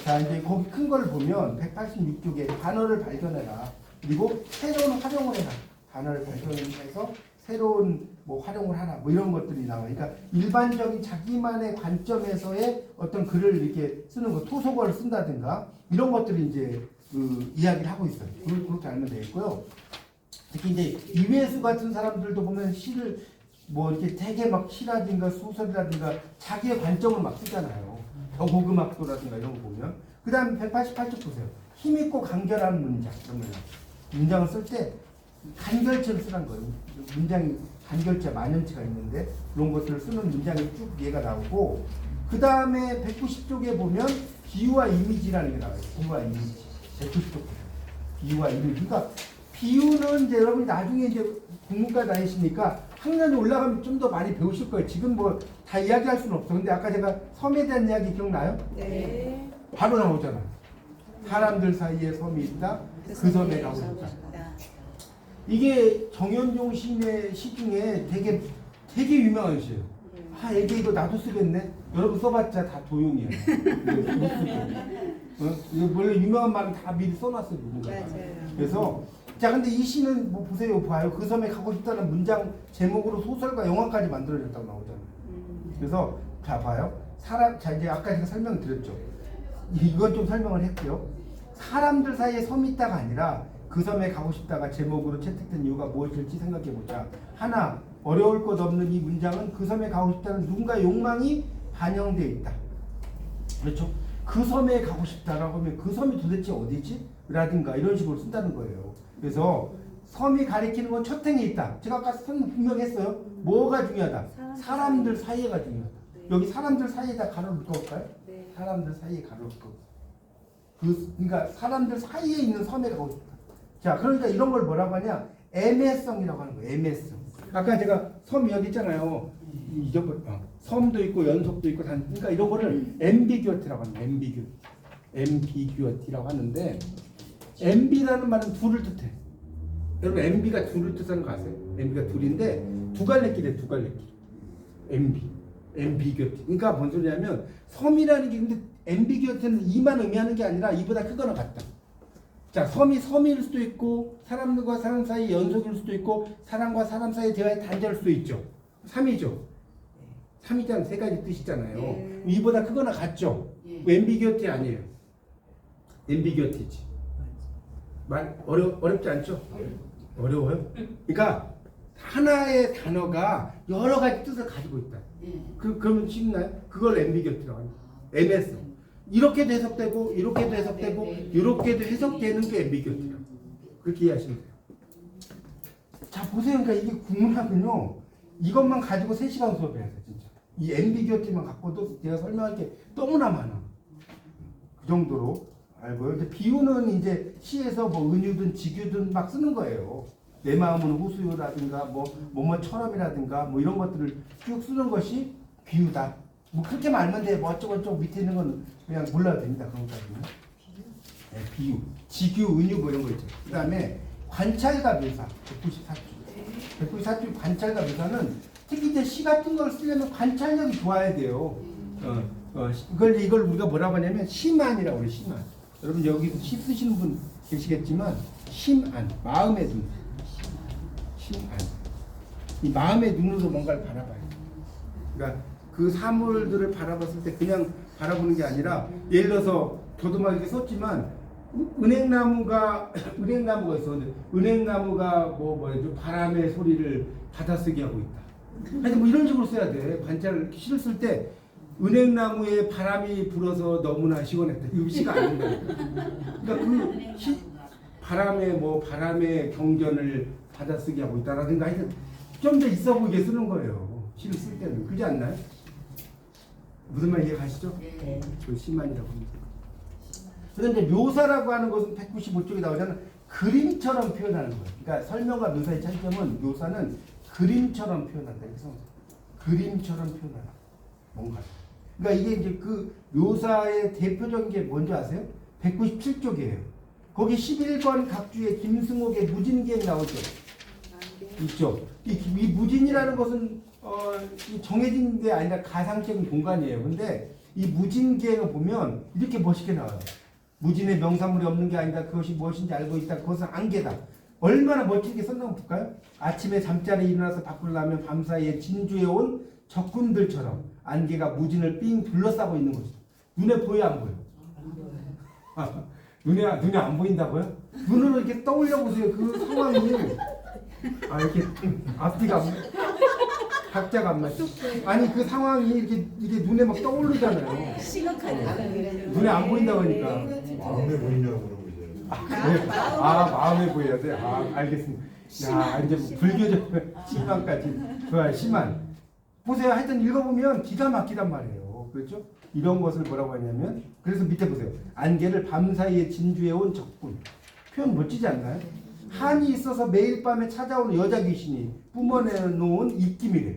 자, 이제 거기 큰 걸 보면 186쪽에 단어를 발견해라. 그리고 새로운 활용을 해라. 단어를 발견해서 새로운 뭐 활용을 하라. 뭐 이런 것들이 나와요. 그러니까 일반적인 자기만의 관점에서의 어떤 글을 이렇게 쓰는 거, 토속어를 쓴다든가 이런 것들이 이제 그 이야기를 하고 있어요. 그렇게 알면 되겠고요. 특히 이제 이회수 같은 사람들도 보면 시를 뭐 이렇게 되게 막 시라든가 소설이라든가 자기의 관점을 막 쓰잖아요. 벼고금학도라든가 이런 거 보면. 그 다음 188쪽 보세요. 힘있고 간결한 문장. 그러면 문장을 쓸 때 간결체를 쓰란 거예요. 문장이 간결체, 만연체가 있는데 그런 것들을 쓰는 문장이 쭉 얘가 나오고 그 다음에 190쪽에 보면 비유와 이미지라는 게 나와요. 비유와 이미지. 190쪽 보세요. 비유와 이미지. 그러니까 비유는 이제 여러분이 나중에 이제 국문과 다니시니까 학년이 올라가면 좀 더 많이 배우실 거예요. 지금 뭐 다 이야기할 수는 없어. 근데 아까 제가 섬에 대한 이야기 기억나요? 네. 바로 나오잖아. 사람들 사이에 섬이 있다. 그 섬에 가고 싶다. 이게 정현종 시인의 시 중에 되게 유명한 시예요. 애기 이거 나도 쓰겠네. 여러분 써봤자 다 도용이에요. 이거 원래 유명한 말은 다 미리 써놨어요. 그래서 자, 근데 이 시는 뭐 보세요, 봐요. 그 섬에 가고 싶다는 문장 제목으로 소설과 영화까지 만들어졌다고 나오잖아요. 그래서 자, 봐요. 자, 이제 아까 제가 설명드렸죠. 이건 좀 설명을 했고요. 사람들 사이에 섬이 있다가 아니라 그 섬에 가고 싶다가 제목으로 채택된 이유가 무엇일지 생각해보자. 하나, 어려울 것 없는 이 문장은 그 섬에 가고 싶다는 누군가의 욕망이 반영되어 있다. 그렇죠? 그 섬에 가고 싶다라고 하면 그 섬이 도대체 어디지? 라든가 이런 식으로 쓴다는 거예요. 그래서 섬이 가리키는 건 첫 행에 있다. 제가 아까 분명히 했어요. 뭐가 중요하다? 사람들 사이에가 중요하다. 네. 여기 사람들 사이에다 가로를 넣을까요? 네. 사람들 사이에 가로를 넣고. 그러니까 사람들 사이에 있는 섬에 가고 싶다. 자, 그러니까 이런 걸 뭐라고 하냐? 애매성이라고 하는 거예요. 애매성. 아까 제가 섬 여기 있잖아요. 섬도 있고 연속도 있고 그러니까 이런 거를 앰비규어티라고 합니다. 앰비규어티라고 하는데 앰비라는 말은 둘을 뜻해. 여러분 앰비가 둘을 뜻하는 거 아세요? 앰비가 둘인데 두 갈래길이에요. 두 갈래길. 앰비규어티. 그러니까 뭔 소리냐면 섬이라는 게 근데 앰비규어티는 이만 의미하는 게 아니라 이보다 크거나 같다. 자, 섬이 섬일 수도 있고 사람들과 사람 사이 연속일 수도 있고 사람과 사람 사이 대화의 단절일 수도 있죠. 3이죠. 3이잖아요. 세 가지 뜻이잖아요. 예. 이보다 크거나 같죠. 앰비규어티 아니에요. 앰비규어티지. 말 어렵지 않죠? 어려워요? 그러니까 하나의 단어가 여러 가지 뜻을 가지고 있다. 그러면 쉽나요? 그걸 앰비규어티라고 합니다. 애매성. 이렇게도 해석되고 이렇게도 해석되고 이렇게도 해석되는 게 앰비규어티라고. 그렇게 이해하시면 돼요. 자, 보세요. 그러니까 이게 국문학은요. 이것만 가지고 3시간 수업해야 돼, 진짜. 이 앰비규어티만 갖고도 제가 설명할 게 너무나 많아. 그 정도로 알고요. 이제 비유는 이제 시에서 뭐 은유든 직유든 막 쓰는 거예요. 내 마음은 호수요라든가 뭐뭐처럼이라든가 뭐 이런 것들을 쭉 쓰는 것이 비유다. 뭐 그렇게 말면 돼. 뭐 어쩌고저쩌고 밑에 있는 건 그냥 몰라도 됩니다. 그런 것까지는. 네, 비유, 직유, 은유 뭐 이런 거 있죠. 그 다음에 관찰과 묘사 194쪽. 194쪽 관찰과 묘사는 특히 이제 시 같은 걸 쓰려면 관찰력이 좋아야 돼요. 이걸 우리가 뭐라고 하냐면 심안이라고 해요. 심안. 여러분 여기서 시 쓰시는 분 계시겠지만 심안, 마음의 눈. 심안. 이 마음의 눈으로 뭔가를 바라봐요. 그러니까 그 사물들을 바라봤을 때 그냥 바라보는 게 아니라 예를 들어서 저도 막 이렇게 썼지만 은행나무가 있어. 은행나무가 뭐죠? 바람의 소리를 받아쓰게 하고 있다. 하여튼 뭐 이런 식으로 써야 돼. 관찰을 시를 쓸 때 은행나무에 바람이 불어서 너무나 시원했다. 이거 시가 안 된다. 그러니까 바람의 경전을 받아쓰게 하고 있다라든가 하여튼 좀 더 있어 보이게 쓰는 거예요. 시를 쓸 때는. 그렇지 않나요? 무슨 말 이해가시죠? 네. 그 심만이라고 합니다. 그런데 묘사라고 하는 것은 195쪽에 나오잖아요. 그림처럼 표현하는 거예요. 그러니까 설명과 묘사의 차이점은 묘사는 그림처럼 표현한다. 그래서 그림처럼 표현하라. 뭔가. 그러니까 이게 이제 그 묘사의 대표적인 게 뭔지 아세요? 197쪽이에요. 거기 11권 각주에 김승옥의 무진기행 나오죠. 있죠. 이 무진이라는 것은 이 정해진 게 아니라 가상적인 공간이에요. 근데 이 무진기행을 보면 이렇게 멋있게 나와요. 무진의 명사물이 없는 게 아니다. 그것이 무엇인지 알고 있다. 그것은 안개다. 얼마나 멋지게 썼나 볼까요? 아침에 잠자리에 일어나서 밖을 나면 밤사이에 진주에 온 적군들처럼 안개가 무진을 삥 둘러싸고 있는 것이다. 눈에 보여 안 보여? 눈에 안 보인다고요? 눈으로 이렇게 떠올려 보세요. 그 상황이 이렇게 앞뒤가 각자가 안 맞죠. 아니 그 상황이 이렇게 눈에 막 떠오르잖아요. 시각하지. 눈에 안 보인다고 하니까. 마음에 보이냐고 그러고 이제. 마음에 보여야 돼. 알겠습니다. 야, 이제 불교적 심한까지. 좋아요. 심한. 보세요. 하여튼 읽어보면 기가 막히단 말이에요. 그렇죠? 이런 것을 뭐라고 하냐면, 그래서 밑에 보세요. 안개를 밤사이에 진주해 온 적군. 표현 멋지지 않나요? 한이 있어서 매일 밤에 찾아오는 여자 귀신이 뿜어내놓은 입김이래.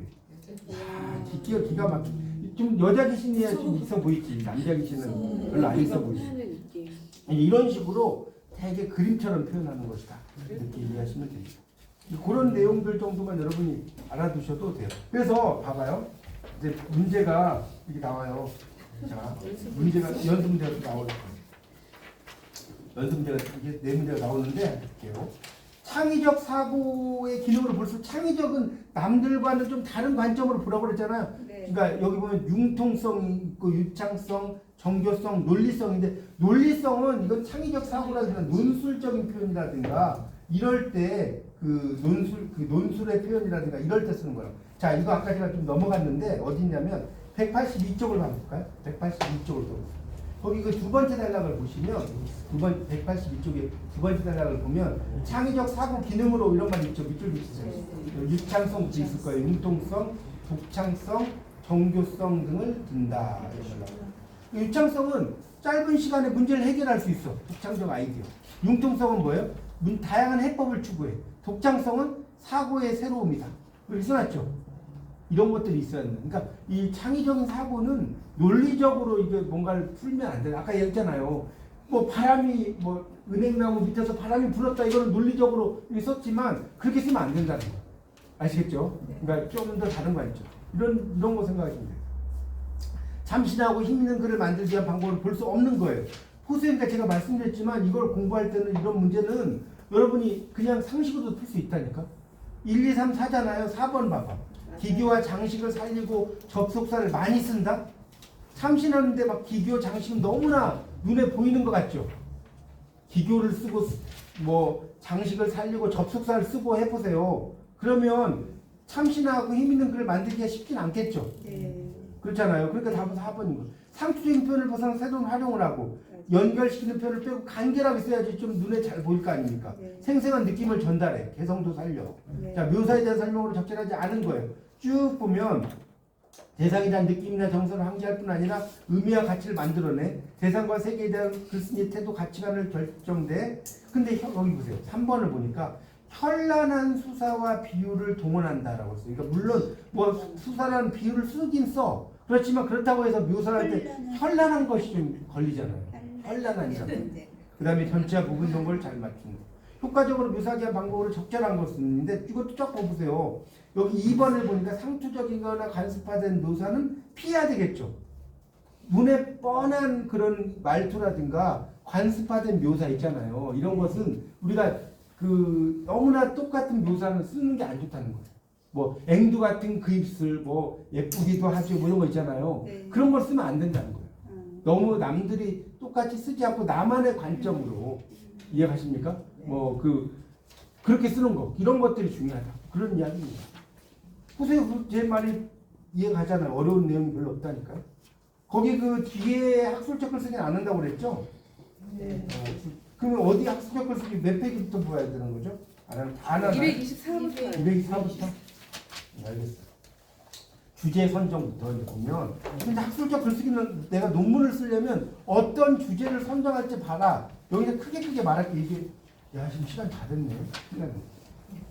기가 막히. 좀 여자 귀신이야 좀 있어 보이지. 남자 귀신은 별로 안 있어 보이지. 이런 식으로 되게 그림처럼 표현하는 것이다. 이렇게 이해하시면 됩니다. 그런 내용들 정도만 여러분이 알아두셔도 돼요. 그래서 봐봐요. 이제 문제가 이렇게 나와요. 자, 문제가 연습 문제가 나올 거예요. 연습 문제가 이게 네 문제가 나오는데 할게요. 창의적 사고의 기능으로 볼수록 창의적은 남들과는 좀 다른 관점으로 보라고 그랬잖아요. 네. 그러니까 여기 보면 융통성 있고 유창성, 정교성, 논리성인데 논리성은 이건 창의적 사고라든가 논술적인 표현이라든가 이럴 때 그 논술의 표현이라든가 이럴 때 쓰는 거예요. 자, 이거 아까 제가 좀 넘어갔는데 어디 있냐면 182쪽을 한번 볼까요? 182쪽을 보세요. 거기 그 두 번째 단락을 보시면 182쪽에 두 번째 단락을 보면 창의적 사고 기능으로 이런 말 있죠. 밑줄 있어요. 유창성 있을 거예요. 융통성, 독창성, 정교성 등을 둔다. 유창성은 짧은 시간에 문제를 해결할 수 있어. 독창적 아이디어. 융통성은 뭐예요? 다양한 해법을 추구해. 독창성은 사고의 새로움이다. 이렇게 써놨죠. 이런 것들이 있어야 된다. 그러니까 이 창의적인 사고는 논리적으로 이게 뭔가를 풀면 안 돼. 아까 얘기했잖아요. 뭐 바람이 뭐 은행나무 밑에서 바람이 불었다. 이거는 논리적으로 썼지만 그렇게 쓰면 안 된다는 거. 아시겠죠? 그러니까 좀 더 다른 거 있죠. 이런 거 생각하시면 돼요. 참신하고 힘 있는 글을 만들기 위한 방법을 볼 수 없는 거예요. 호수니까 제가 말씀드렸지만 이걸 공부할 때는 이런 문제는 여러분이 그냥 상식으로 풀 수 있다니까. 1, 2, 3, 4잖아요. 4번 봐봐. 기교와 장식을 살리고 접속사를 많이 쓴다? 참신하는데 막 기교, 장식은 너무나 눈에 보이는 것 같죠? 기교를 쓰고 뭐 장식을 살리고 접속사를 쓰고 해보세요. 그러면 참신하고 힘있는 글을 만들기가 쉽진 않겠죠? 네. 그렇잖아요. 그러니까 답은 4번인 거예요. 상투적인 표현을 벗어나 새로운 활용을 하고 연결시키는 표현을 빼고 간결하게 써야지 좀 눈에 잘 보일 거 아닙니까? 네. 생생한 느낌을 전달해. 개성도 살려. 네. 자, 묘사에 대한 설명으로 적절하지 않은 거예요. 쭉 보면 대상에 대한 느낌이나 정서를 항지할 뿐 아니라 의미와 가치를 만들어내. 대상과 세계에 대한 글쓴이의 태도, 가치관을 결정돼. 근데 여기 보세요. 3번을 보니까 현란한 수사와 비유를 동원한다라고 했어요. 그러니까 물론 뭐 수사라는 비유를 쓰긴 써. 그렇지만 그렇다고 해서 묘사를 할 때 현란한 것이 좀 걸리잖아요. 현란한이잖아요. 그 다음에 전체와 부분 정보를 잘 맞춘 거. 효과적으로 묘사하기 위한 방법으로 적절한 것은 있는데 이것도 쫙 보세요. 여기 2번을 보니까 상투적이거나 간섭화된 묘사는 피해야 되겠죠. 눈에 뻔한 그런 말투라든가 관습화된 묘사 있잖아요. 이런 것은 우리가 그 너무나 똑같은 묘사는 쓰는 게 안 좋다는 거예요. 뭐 앵두 같은 그 입술 뭐 예쁘기도 하죠. 뭐 이런 거 있잖아요. 네. 그런 걸 쓰면 안 된다는 거예요. 너무 남들이 똑같이 쓰지 않고 나만의 관점으로 이해가십니까? 뭐 그렇게 쓰는 거 이런 것들이 중요하다. 그런 이야기입니다. 보세요, 제 말이 이해가잖아요. 어려운 내용이 별로 없다니까요. 거기 그 뒤에 학술적 글 쓰긴 안 한다고 그랬죠? 네. 그러면 어디 학술적 글 쓰기 몇 페이지부터 보아야 되는 거죠? 안 하나? 224부터. 224부터? 알겠어요. 주제 선정부터 이제 보면 근데 학술적 글쓰기는 내가 논문을 쓰려면 어떤 주제를 선정할지 봐라. 여기서 크게 말할게. 이게 야 지금 시간 다 됐네.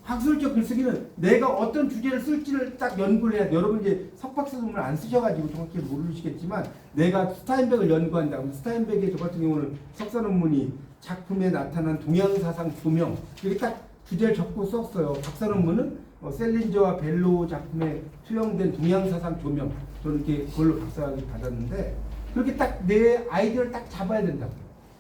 학술적 글쓰기는 내가 어떤 주제를 쓸지를 딱 연구를 해야 돼. 여러분 이제 석박사 논문을 안 쓰셔가지고 정확히 모르시겠지만 내가 스타인백을 연구한다. 그럼 스타인백의 저 같은 경우는 석사 논문이 작품에 나타난 동양사상 조명 이렇게 딱 주제를 적고 썼어요. 박사 논문은 셀린저와 벨로 작품에 투영된 동양사상 조명 저는 이렇게 그걸로 박사학위 받았는데 그렇게 딱 내 아이디어를 딱 잡아야 된다고.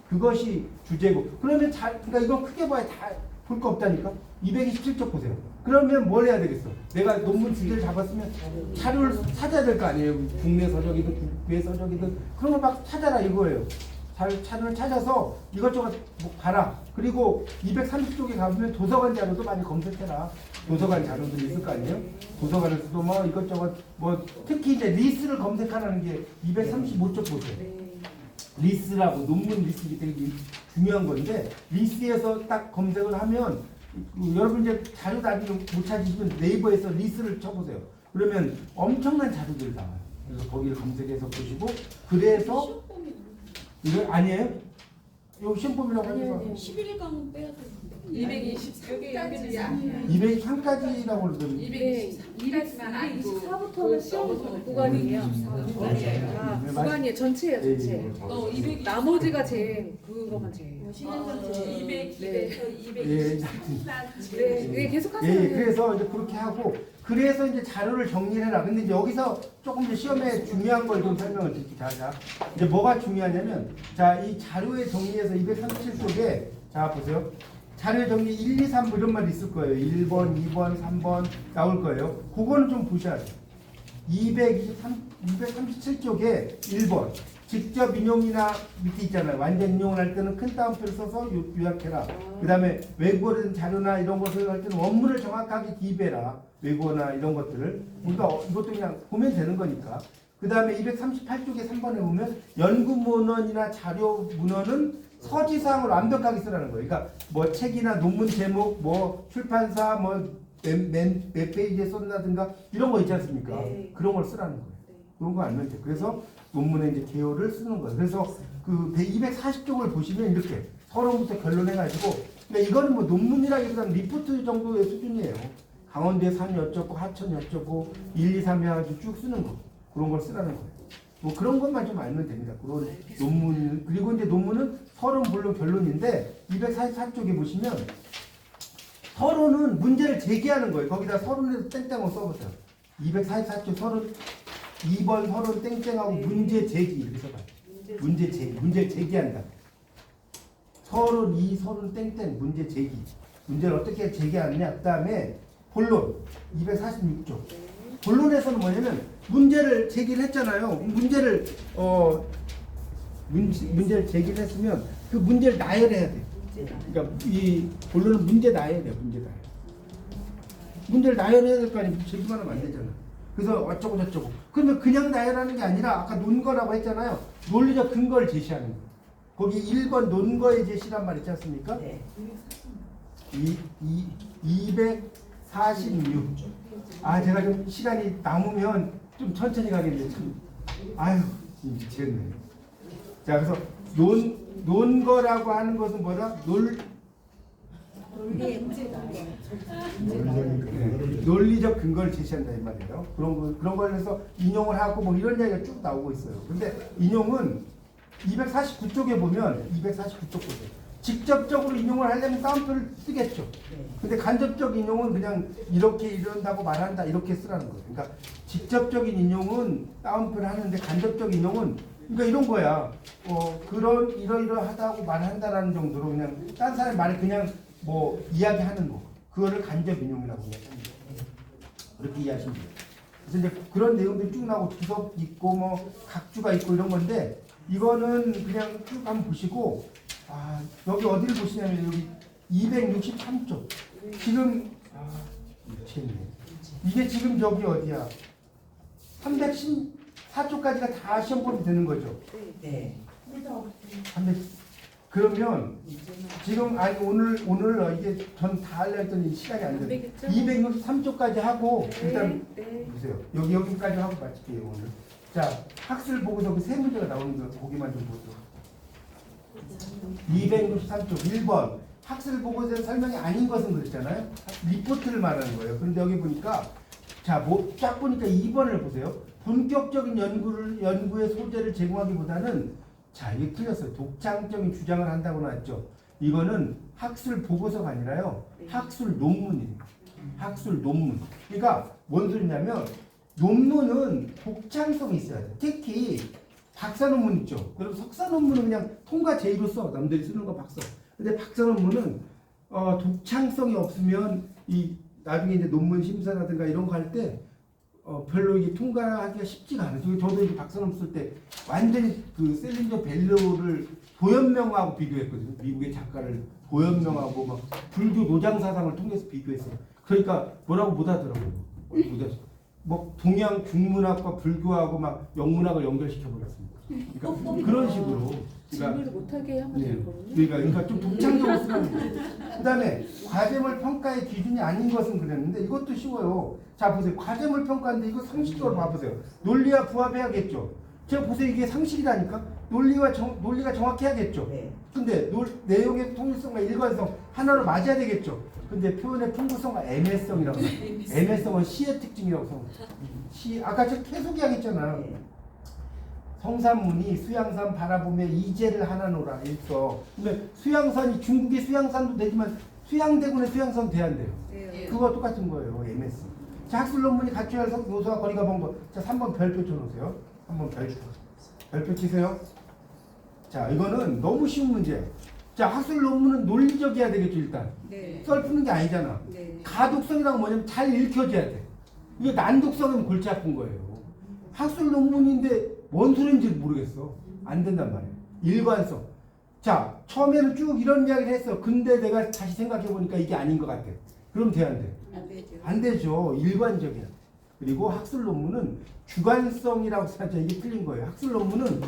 그것이 주제고 그러면 그러니까 이건 크게 봐야 다 볼 거 없다니까. 227쪽 보세요. 그러면 뭘 해야 되겠어? 내가 논문 주제를 잡았으면 자료를 찾아야 될 거 아니에요. 국내 서적이든 국외 서적이든 그런 걸 막 찾아라 이거예요. 자료를 찾아서 이것저것 봐라. 그리고 230쪽에 가보면 도서관 자료도 많이 검색해라. 도서관 자료들이 있을 거 아니에요? 도서관에서도 뭐 이것저것 뭐 특히 이제 리스를 검색하라는 게 235쪽 보세요. 리스라고 논문 리스가 되게 중요한 건데 리스에서 딱 검색을 하면 여러분 이제 자료 나중에 못 찾으시면 네이버에서 리스를 쳐보세요. 그러면 엄청난 자료들이 나와요. 그래서 거기를 검색해서 보시고 그래서 이거 아니에요? 이거 시험법이라고 하니까 11강 빼야 돼. 223까지. 203까지라고 그러더니 224부터는 시험 구간이에요. 네, 구간이에요. 전체예요, 예, 전체. 예. 나머지가 제일 그거만 제일. 200, 네. 200, 예, 200. 네, 계속 예, 하세요. 그래서 이제 그렇게 하고 그래서 이제 자료를 정리를 해라. 근데 이제 여기서 조금 이제 시험에 중요한 걸 좀 설명을 드릴게요. 자, 이제 뭐가 중요하냐면 자, 이 자료의 정리에서 237쪽에 자, 보세요. 자료의 정리 1, 2, 3 이런 말이 있을 거예요. 1번, 2번, 3번 나올 거예요. 그거는 좀 보셔야 돼요. 237쪽에 1번 직접 인용이나 밑에 있잖아요. 완전 인용을 할 때는 큰 따옴표를 써서 요약해라. 그 다음에 외국어를 든 자료나 이런 것을 할 때는 원문을 정확하게 기입해라. 외국어나 이런 것들을. 그러니까 이것도 그냥 보면 되는 거니까. 그 다음에 238쪽에 3번에 보면 연구 문헌이나 자료 문헌은 서지사항을 완벽하게 쓰라는 거예요. 그러니까 뭐 책이나 논문 제목, 뭐 출판사, 뭐 몇 페이지에 썼다든가 이런 거 있지 않습니까? 네. 그런 걸 쓰라는 거예요. 네. 그런 거 알면 돼. 그래서 논문에 이제 개요를 쓰는 거예요. 그래서 그 240쪽을 보시면 이렇게 서론부터 결론해가지고, 그러니까 이거는 뭐 논문이라기보다는 리포트 정도의 수준이에요. 강원도의 산이 어쩌고 하천이 어쩌고 1, 2, 3 해가지고 쭉 쓰는 거. 그런 걸 쓰라는 거예요. 뭐 그런 것만 좀 알면 됩니다. 그런 논문. 그리고 이제 논문은 서론 물론 결론인데 244쪽에 보시면 서론은 문제를 제기하는 거예요. 거기다 서론에서 땡땡을 써보세요. 244쪽 서론 2번 서론 땡땡하고 문제 제기 이렇게 써봐요. 문제 제기. 문제를 제기한다. 서론 2 서론 땡땡 문제 제기. 문제를 어떻게 제기하느냐. 그 다음에 본론 246쪽. 본론에서는 뭐냐면 문제를 제기를 했잖아요. 문제를 문제를 제기를 했으면 그 문제를 나열해야 돼. 그러니까 이 본론은 문제 나열해야 돼. 문제 나열. 문제를 나열해야 될 거 아니에요. 제기만 하면 안 되잖아. 그래서 어쩌고 저쩌고. 그러면 그냥 나열하는 게 아니라 아까 논거라고 했잖아요. 논리적 근거를 제시하는 거. 거기 1번 논거의 제시란 말 있지 않습니까? 네. 246. 아, 제가 좀 시간이 남으면 좀 천천히 가겠는데 참. 아유, 미치겠네. 자, 그래서 논거라고 하는 것은 뭐다? 논리적 근거를 제시한다 이 말이에요. 그런 걸 해서 인용을 하고 뭐 이런 이야기가 쭉 나오고 있어요. 근데 인용은 249쪽에 보면 249쪽 보세요. 직접적으로 인용을 하려면 따옴표를 쓰겠죠. 근데 간접적 인용은 그냥 이렇게 이런다고 말한다 이렇게 쓰라는 거예요. 그러니까 직접적인 인용은 따옴표를 하는데 간접적 인용은 그러니까 이런 거야. 그런 이러이러하다고 말한다라는 정도로 그냥 딴 사람 말에 그냥 뭐 이야기하는 거. 그거를 간접 인용이라고 합니다. 그렇게 이해하시면 돼요. 그래서 이제 그런 내용들이 쭉 나오고 주석 있고 뭐 각주가 있고 이런 건데 이거는 그냥 쭉 한번 보시고 여기 어디를 보시냐면 여기 263쪽. 지금 미치겠네. 이게 지금 저기 어디야? 314쪽까지가 다 시험 보면 되는 거죠. 네. 300. 그러면 지금 아니 오늘 이게 전 다 하려 했더니 시간이 안 돼요. 263쪽까지 하고 일단 보세요. 여기까지 하고 마칠게요 오늘. 자, 학술 보고서 그 세 문제가 나오는 거 거기만 좀 보죠. 263쪽 1번 학술 보고서의 설명이 아닌 것은 그랬잖아요. 리포트를 말하는 거예요. 그런데 여기 보니까 자, 뭐 쫙 보니까 2번을 보세요. 본격적인 연구의 소재를 제공하기보다는 자, 이게 틀렸어요. 독창적인 주장을 한다고 나왔죠. 이거는 학술 보고서가 아니라요. 학술 논문이에요. 학술 논문. 그러니까 뭔 소리냐면 논문은 독창성이 있어야 돼. 특히 박사 논문 있죠. 여러분 석사 논문은 그냥 통과 제의로 써. 남들이 쓰는 거 박사. 근데 박사 논문은 독창성이 없으면 이 나중에 이제 논문 심사라든가 이런 거 할 때 별로 이게 통과하기가 쉽지가 않아요. 저도 이제 박사 논문 쓸 때 완전히 그 셀린저 벨로를 도연명하고 비교했거든요. 미국의 작가를 도연명하고 막 불교 노장 사상을 통해서 비교했어요. 그러니까 뭐라고 못하더라고요. 뭐 동양 중문학과 불교하고 막 영문학을 연결시켜 버렸습니다. 그러니까 그런 식으로. 질문을 못하게 하면 네. 되거든요. 그러니까 좀 독창적으로 쓰라는 거예요. 그다음에 과제물 평가의 기준이 아닌 것은 그랬는데 이것도 쉬워요. 자 보세요. 과제물 평가인데 이거 상식적으로 봐보세요. 논리와 부합해야겠죠. 제가 보세요. 이게 상식이라니까. 논리가 정확해야겠죠. 네. 근데 내용의 통일성과 일관성 하나로 맞아야 되겠죠. 근데 표현의 풍부성과 애매성이라고 해요. 애매성은 시의 특징이라고 생각해요. 아까 제가 계속 이야기했잖아요. 성산문이 수양산 바라보며 이제를 하나노라 했어. 근데 수양산이 중국의 수양산도 되지만 수양대군의 수양산 돼야 돼요. 네. 그거 똑같은 거예요. MS. 자, 학술 논문이 갖춰야 할 요소와 거리가 먼 거. 자, 3번 별표 쳐놓으세요. 3번 별표 치세요. 자, 이거는 너무 쉬운 문제예요. 자, 학술 논문은 논리적이어야 되겠죠, 일단. 네. 썰 푸는 게 아니잖아. 네. 가독성이라고 뭐냐면 잘 읽혀져야 돼. 이게 난독성이면 골치 아픈 거예요. 학술 논문인데 뭔 소리인지 모르겠어. 안 된단 말이에요. 일관성. 자, 처음에는 쭉 이런 이야기를 했어. 근데 내가 다시 생각해 보니까 이게 아닌 것 같아. 그럼 돼, 안 돼? 안 되죠. 안 되죠. 일관적이야. 그리고 학술 논문은 주관성이라고 하죠. 이게 틀린 거예요. 학술 논문은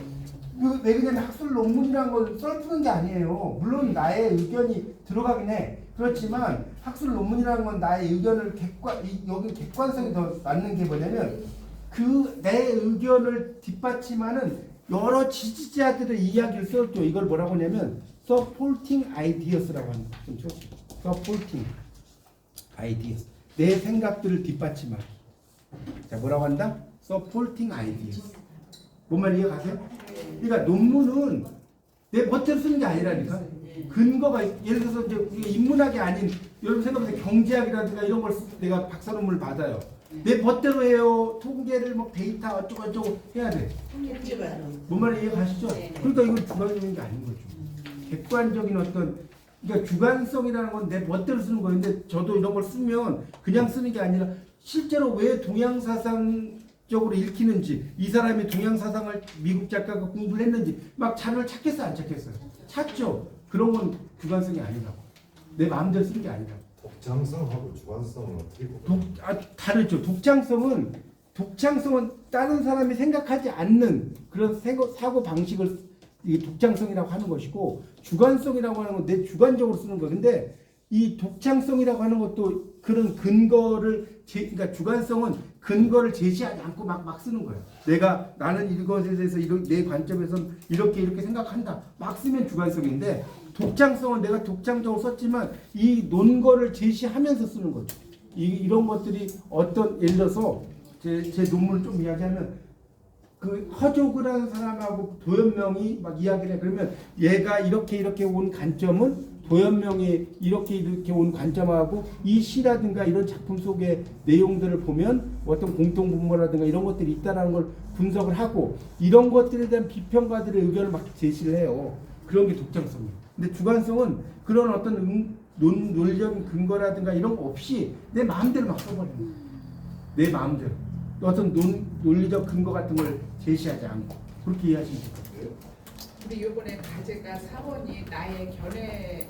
왜 그러냐면 학술 논문이라는 건 썰푸는 게 아니에요. 물론 나의 의견이 들어가긴 해. 그렇지만 학술 논문이라는 건 나의 의견을 여기 객관성이 더 맞는 게 뭐냐면 그 내 의견을 뒷받침하는 여러 지지자들의 이야기를 써줘. 이걸 뭐라고 하냐면 supporting ideas라고 하는 거. 좀 쳐주세요. supporting ideas. 내 생각들을 뒷받침하기. 자, 뭐라고 한다? supporting ideas. 뭔 말이에요? 가세요? 그러니까 논문은 내 멋대로 쓰는 게 아니라니까. 근거가 예를 들어서 이제 우리가 인문학이 아닌 여러분 생각보다 경제학이라든가 이런 걸 내가 박사 논문을 받아요. 내 멋대로 해요. 통계를 뭐 데이터 어쩌고 해야 돼. 뭔 말인지 이해가시죠? 그러니까 이건 주관적인 게 아닌 거죠. 객관적인 어떤 그러니까 주관성이라는 건 내 멋대로 쓰는 거인데 저도 이런 걸 쓰면 그냥 쓰는 게 아니라 실제로 왜 동양 사상적으로 읽히는지 이 사람이 동양 사상을 미국 작가가 공부를 했는지 막 자료를 찾겠어요, 안 찾겠어요? 찾죠. 그런 건 주관성이 아니라고. 내 마음대로 쓰는 게 아니라고. 독창성하고 주관성은 어떻게 보면 다르죠. 독창성은 다른 사람이 생각하지 않는 그런 사고 방식을 이 독창성이라고 하는 것이고 주관성이라고 하는 건 내 주관적으로 쓰는 거. 근데 이 독창성이라고 하는 것도 그런 근거를 그러니까 주관성은 근거를 제시하지 않고 막 쓰는 거예요. 나는 이것에 대해서 내 관점에서 이렇게 생각한다. 막 쓰면 주관성인데 독창성은 내가 독창적으로 썼지만 이 논거를 제시하면서 쓰는 거죠. 이런 것들이 어떤 예를 들어서 제 논문을 좀 이야기하면 그 허조그라는 사람하고 도연명이 막 이야기를 해. 그러면 얘가 이렇게 온 관점은 도연명이 이렇게 온 관점하고 이 시라든가 이런 작품 속의 내용들을 보면 어떤 공통분모라든가 이런 것들이 있다는 걸 분석을 하고 이런 것들에 대한 비평가들의 의견을 막 제시를 해요. 그런 게 독창성이에요. 근데 주관성은 그런 어떤 논리적인 근거라든가 이런 거 없이 내 마음대로 막 써버리는 거예요. 내 마음대로. 어떤 논리적 근거 같은 걸 제시하지 않고 그렇게 이해하시면 될 것 같아요. 우리 이번에 과제가 4번이 나의 견해